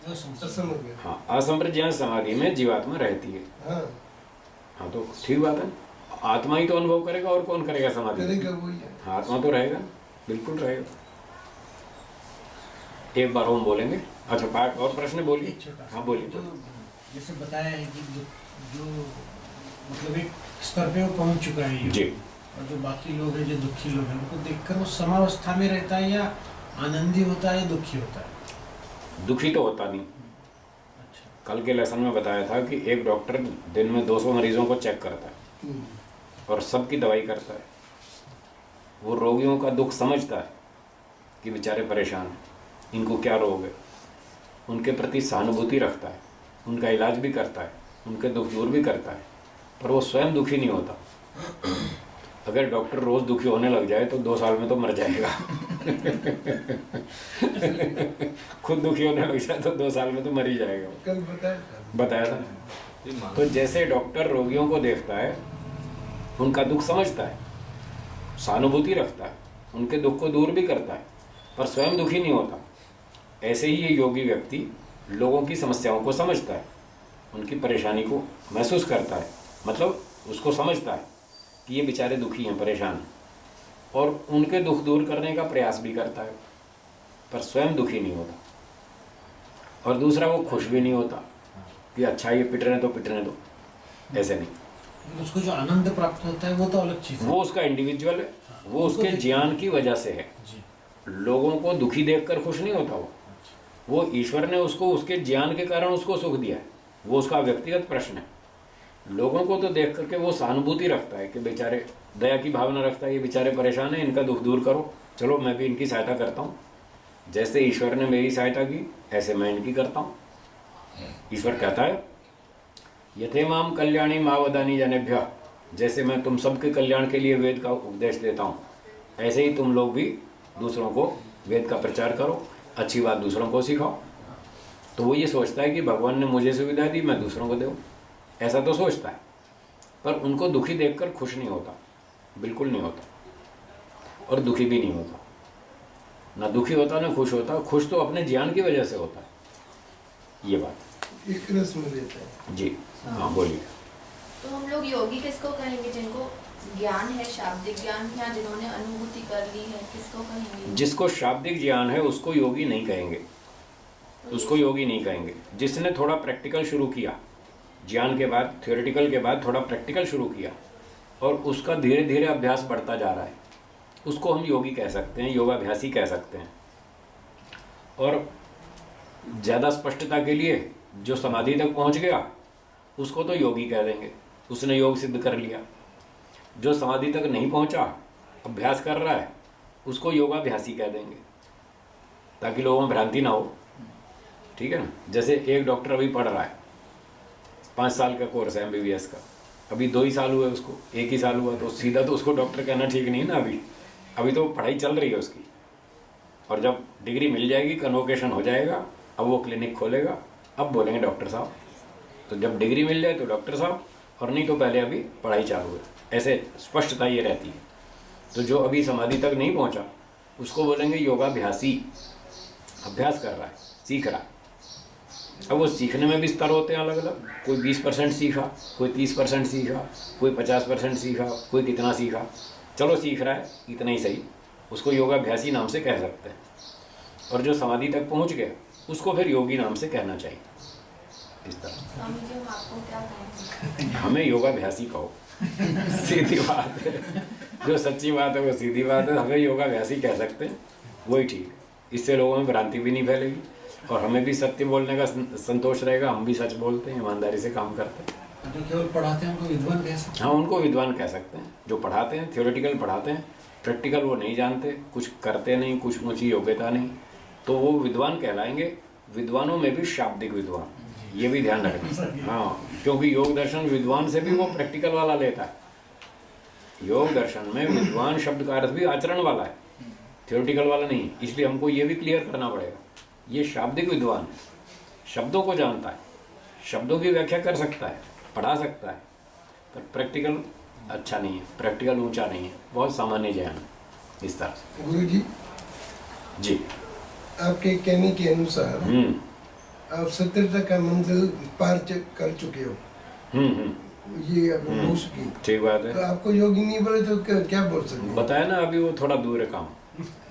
Speaker 3: असंप्रज्ञात।
Speaker 1: हाँ, असंप्रज्ञात समाधि में जीवात्मा रहती है।
Speaker 3: हाँ,
Speaker 1: हाँ, तो ठीक बात है, आत्मा ही तो अनुभव करेगा, और कौन करेगा समाधि?
Speaker 3: करेगा वही है।
Speaker 1: हाँ, आत्मा तो रहेगा, बिल्कुल रहेगा। एक बार ओम बोलेंगे। अच्छा, पाठ और प्रश्न बोलिए। हाँ, बोलिए।
Speaker 5: जो जैसे बताया है कि जो मतलब एक स्तर पे वो पहुंच चुका है ये,
Speaker 1: जी।
Speaker 5: और जो बाकी लोग हैं, जो दुखी लोग हैं, उनको देखकर वो समावस्था में रहता है या आनंदी होता है या दुखी होता है?
Speaker 1: दुखी तो होता नहीं।
Speaker 5: अच्छा।
Speaker 1: कल के लेसन में बताया था कि एक डॉक्टर दिन में 200 मरीजों को चेक करता है और सबकी दवाई करता है। वो रोगियों का दुख समझता है कि बेचारे परेशान हैं, इनको क्या रोग है, उनके प्रति सहानुभूति रखता है, उनका इलाज भी करता है, उनके दुख दूर भी करता है, पर वो स्वयं दुखी नहीं होता। अगर डॉक्टर रोज दुखी होने लग जाए तो 2 साल में तो मर जाएगा। खुद दुखी होने लग जाए तो 2 साल में तो मर ही जाएगा।
Speaker 3: कल
Speaker 1: बताया था। तो जैसे डॉक्टर रोगियों को देखता है, उनका दुख समझता है, सहानुभूति रखता है, उनके दुख को दूर भी करता है, पर स्वयं दुखी नहीं होता, ऐसे ही ये योगी व्यक्ति लोगों की समस्याओं को समझता है, उनकी परेशानी को महसूस करता है, मतलब उसको समझता है कि ये बेचारे दुखी हैं, परेशान हैं, और उनके दुख दूर करने का प्रयास भी करता है, पर स्वयं दुखी नहीं होता। और दूसरा, वो खुश भी नहीं होता कि अच्छा ये पिटने दो, ऐसे नहीं।
Speaker 5: उसको जो आनंद प्राप्त होता है वो तो अलग चीज़ है।
Speaker 1: वो उसका इंडिविजुअल है, वो उसके ज्ञान की वजह से है।
Speaker 5: जी।
Speaker 1: लोगों को दुखी देखकर खुश नहीं होता वो ईश्वर ने उसको उसके ज्ञान के कारण उसको सुख दिया है, वो उसका व्यक्तिगत प्रश्न है। लोगों को तो देख करके वो सहानुभूति रखता है कि बेचारे, दया की भावना रखता है, ये बेचारे परेशान हैं, इनका दुख दूर करो, चलो मैं भी इनकी सहायता करता हूँ। जैसे ईश्वर ने मेरी सहायता की, ऐसे मैं इनकी करता हूँ। ईश्वर कहता है यथे माम कल्याणी मावदानी जनेभ्य, जैसे मैं तुम सबके कल्याण के लिए वेद का उपदेश देता हूँ, ऐसे ही तुम लोग भी दूसरों को वेद का प्रचार करो, अच्छी बात दूसरों को सिखाओ। तो वो ये सोचता है कि भगवान ने मुझे सुविधा दी, मैं दूसरों को दूँ, ऐसा तो सोचता है, पर उनको दुखी देखकर खुश नहीं होता, बिल्कुल नहीं होता, और दुखी भी नहीं होता। ना दुखी होता ना खुश होता, खुश तो अपने ज्ञान की वजह से होता है। ये बात
Speaker 3: एक रस में रहता है।
Speaker 1: जी। हाँ, बोलिए।
Speaker 6: तो हम लोग योगी किसको कहेंगे? जिनको ज्ञान है, शाब्दिक ज्ञान, या जिन्होंने अनुभूति कर ली है, किसको कहेंगे?
Speaker 1: जिसको शाब्दिक ज्ञान है उसको योगी नहीं कहेंगे, उसको योगी नहीं कहेंगे। जिसने थोड़ा प्रैक्टिकल शुरू किया, ज्ञान के बाद, थ्योरेटिकल के बाद थोड़ा प्रैक्टिकल शुरू किया, और उसका धीरे धीरे अभ्यास बढ़ता जा रहा है, उसको हम योगी कह सकते हैं, योगाभ्यासी कह सकते हैं। और ज़्यादा स्पष्टता के लिए जो समाधि तक पहुंच गया उसको तो योगी कह देंगे, उसने योग सिद्ध कर लिया। जो समाधि तक नहीं पहुंचा, अभ्यास कर रहा है, उसको योगाभ्यासी कह देंगे, ताकि लोगों में भ्रांति ना हो। ठीक है ना। जैसे एक डॉक्टर अभी पढ़ रहा है, 5 साल का कोर्स है MBBS का, अभी 2 ही साल हुए उसको, 1 ही साल हुआ, तो सीधा तो उसको डॉक्टर कहना ठीक नहीं है ना। अभी तो पढ़ाई चल रही है उसकी, और जब डिग्री मिल जाएगी, कन्वोकेशन हो जाएगा, अब वो क्लिनिक खोलेगा, अब बोलेंगे डॉक्टर साहब। तो जब डिग्री मिल जाए तो डॉक्टर साहब, और नहीं तो पहले अभी पढ़ाई चालू है, ऐसे स्पष्टता ये रहती है। तो जो अभी समाधि तक नहीं पहुंचा उसको बोलेंगे योगाभ्यासी, अभ्यास कर रहा है, सीख रहा है। अब वो सीखने में भी स्तर होते हैं अलग अलग, कोई 20% सीखा, कोई 30% सीखा, कोई 50% सीखा, कोई कितना सीखा, चलो सीख रहा है, इतना ही सही, उसको योगाभ्यासी नाम से कह सकते हैं। और जो समाधि तक पहुंच गया उसको फिर योगी नाम से कहना चाहिए। इस तरह
Speaker 6: स्वामी जी, हम आपको क्या कहेंगे?
Speaker 1: हमें योगाभ्यासी कहो, सीधी बात है, जो सच्ची बात है वो सीधी बात है, हमें योगाभ्यासी कह सकते हैं, वही ठीक। इससे लोगों में भ्रांति भी नहीं फैलेगी, और हमें भी सत्य बोलने का संतोष रहेगा, हम भी सच बोलते हैं, ईमानदारी से काम करते हैं।
Speaker 5: जो केवल पढ़ाते हैं उनको विद्वान कह सकते
Speaker 1: हाँ, उनको विद्वान कह सकते हैं। जो पढ़ाते हैं, थियोरेटिकल पढ़ाते हैं, प्रैक्टिकल वो नहीं जानते, कुछ करते नहीं, कुछ ऊँची योग्यता नहीं, तो वो विद्वान कहलाएंगे। विद्वानों में भी शाब्दिक विद्वान, ये भी ध्यान रखना। हाँ, क्योंकि योग दर्शन विद्वान से भी वो प्रैक्टिकल वाला लेता है। योग दर्शन में विद्वान शब्द का अर्थ भी आचरण वाला है, थियोरेटिकल वाला नहीं। इसलिए हमको ये भी क्लियर करना पड़ेगा, ये शाब्दिक विद्वान है, शब्दों को जानता है, शब्दों की व्याख्या कर सकता है, पढ़ा सकता है, पर प्रैक्टिकल अच्छा नहीं है, प्रैक्टिकल ऊंचा नहीं है, बहुत सामान्य ज्ञान है। इस तरह से
Speaker 3: गुरु जी,
Speaker 1: जी।
Speaker 3: आपके कहने के अनुसार आप 70 का मंजिल पार कर चुके हो, ये अब मोक्ष की,
Speaker 1: ठीक बात है।
Speaker 3: तो आपको योगी नहीं बोले तो क्या बोल सकते?
Speaker 1: बताया ना, अभी वो थोड़ा दूर है काम,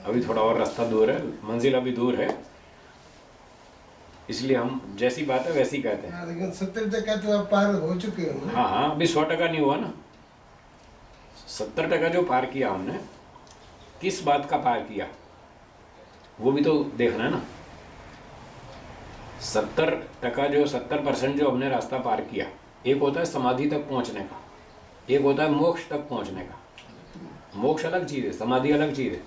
Speaker 1: अभी थोड़ा और रास्ता दूर है, मंजिल अभी दूर है, इसलिए हम जैसी बात है वैसी कहते हैं।
Speaker 3: हाँ, लेकिन 70 का तो आप पार हो चुके हो ना।
Speaker 1: हाँ हाँ, अभी 100% नहीं हुआ ना। 70% जो पार किया हमने, किस बात का पार किया वो भी तो देखना है ना। 70% जो 70% जो हमने रास्ता पार किया, एक होता है समाधि तक पहुंचने का, एक होता है मोक्ष तक पहुंचने का। मोक्ष अलग चीज़ है, समाधि अलग चीज़ है।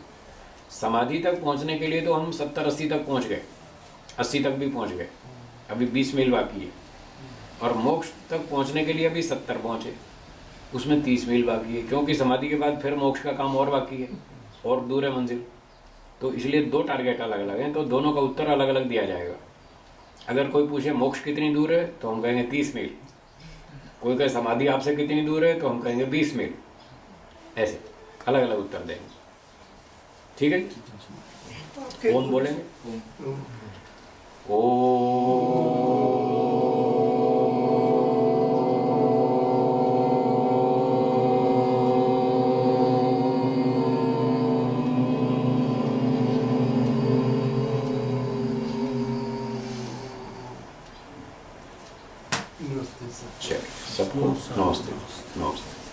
Speaker 1: समाधि तक पहुंचने के लिए तो हम 70-80 तक पहुंच गए, 80 तक भी पहुंच गए, अभी 20 मील बाकी है। और मोक्ष तक पहुंचने के लिए अभी 70 पहुंचे, उसमें 30 मील बाकी है, क्योंकि समाधि के बाद फिर मोक्ष का काम और बाकी है, और दूर है मंजिल। तो इसलिए 2 टारगेट अलग अलग हैं, तो दोनों का उत्तर अलग अलग दिया जाएगा। अगर कोई पूछे मोक्ष कितनी दूर है तो हम कहेंगे 30 मील, कोई कहे समाधि आपसे कितनी दूर है तो हम कहेंगे 20 मील, ऐसे अलग अलग उत्तर देंगे। ठीक है, ओम बोलेंगे।
Speaker 3: नमस्ते सर।
Speaker 1: चलिए, सबको नमस्ते। नमस्ते।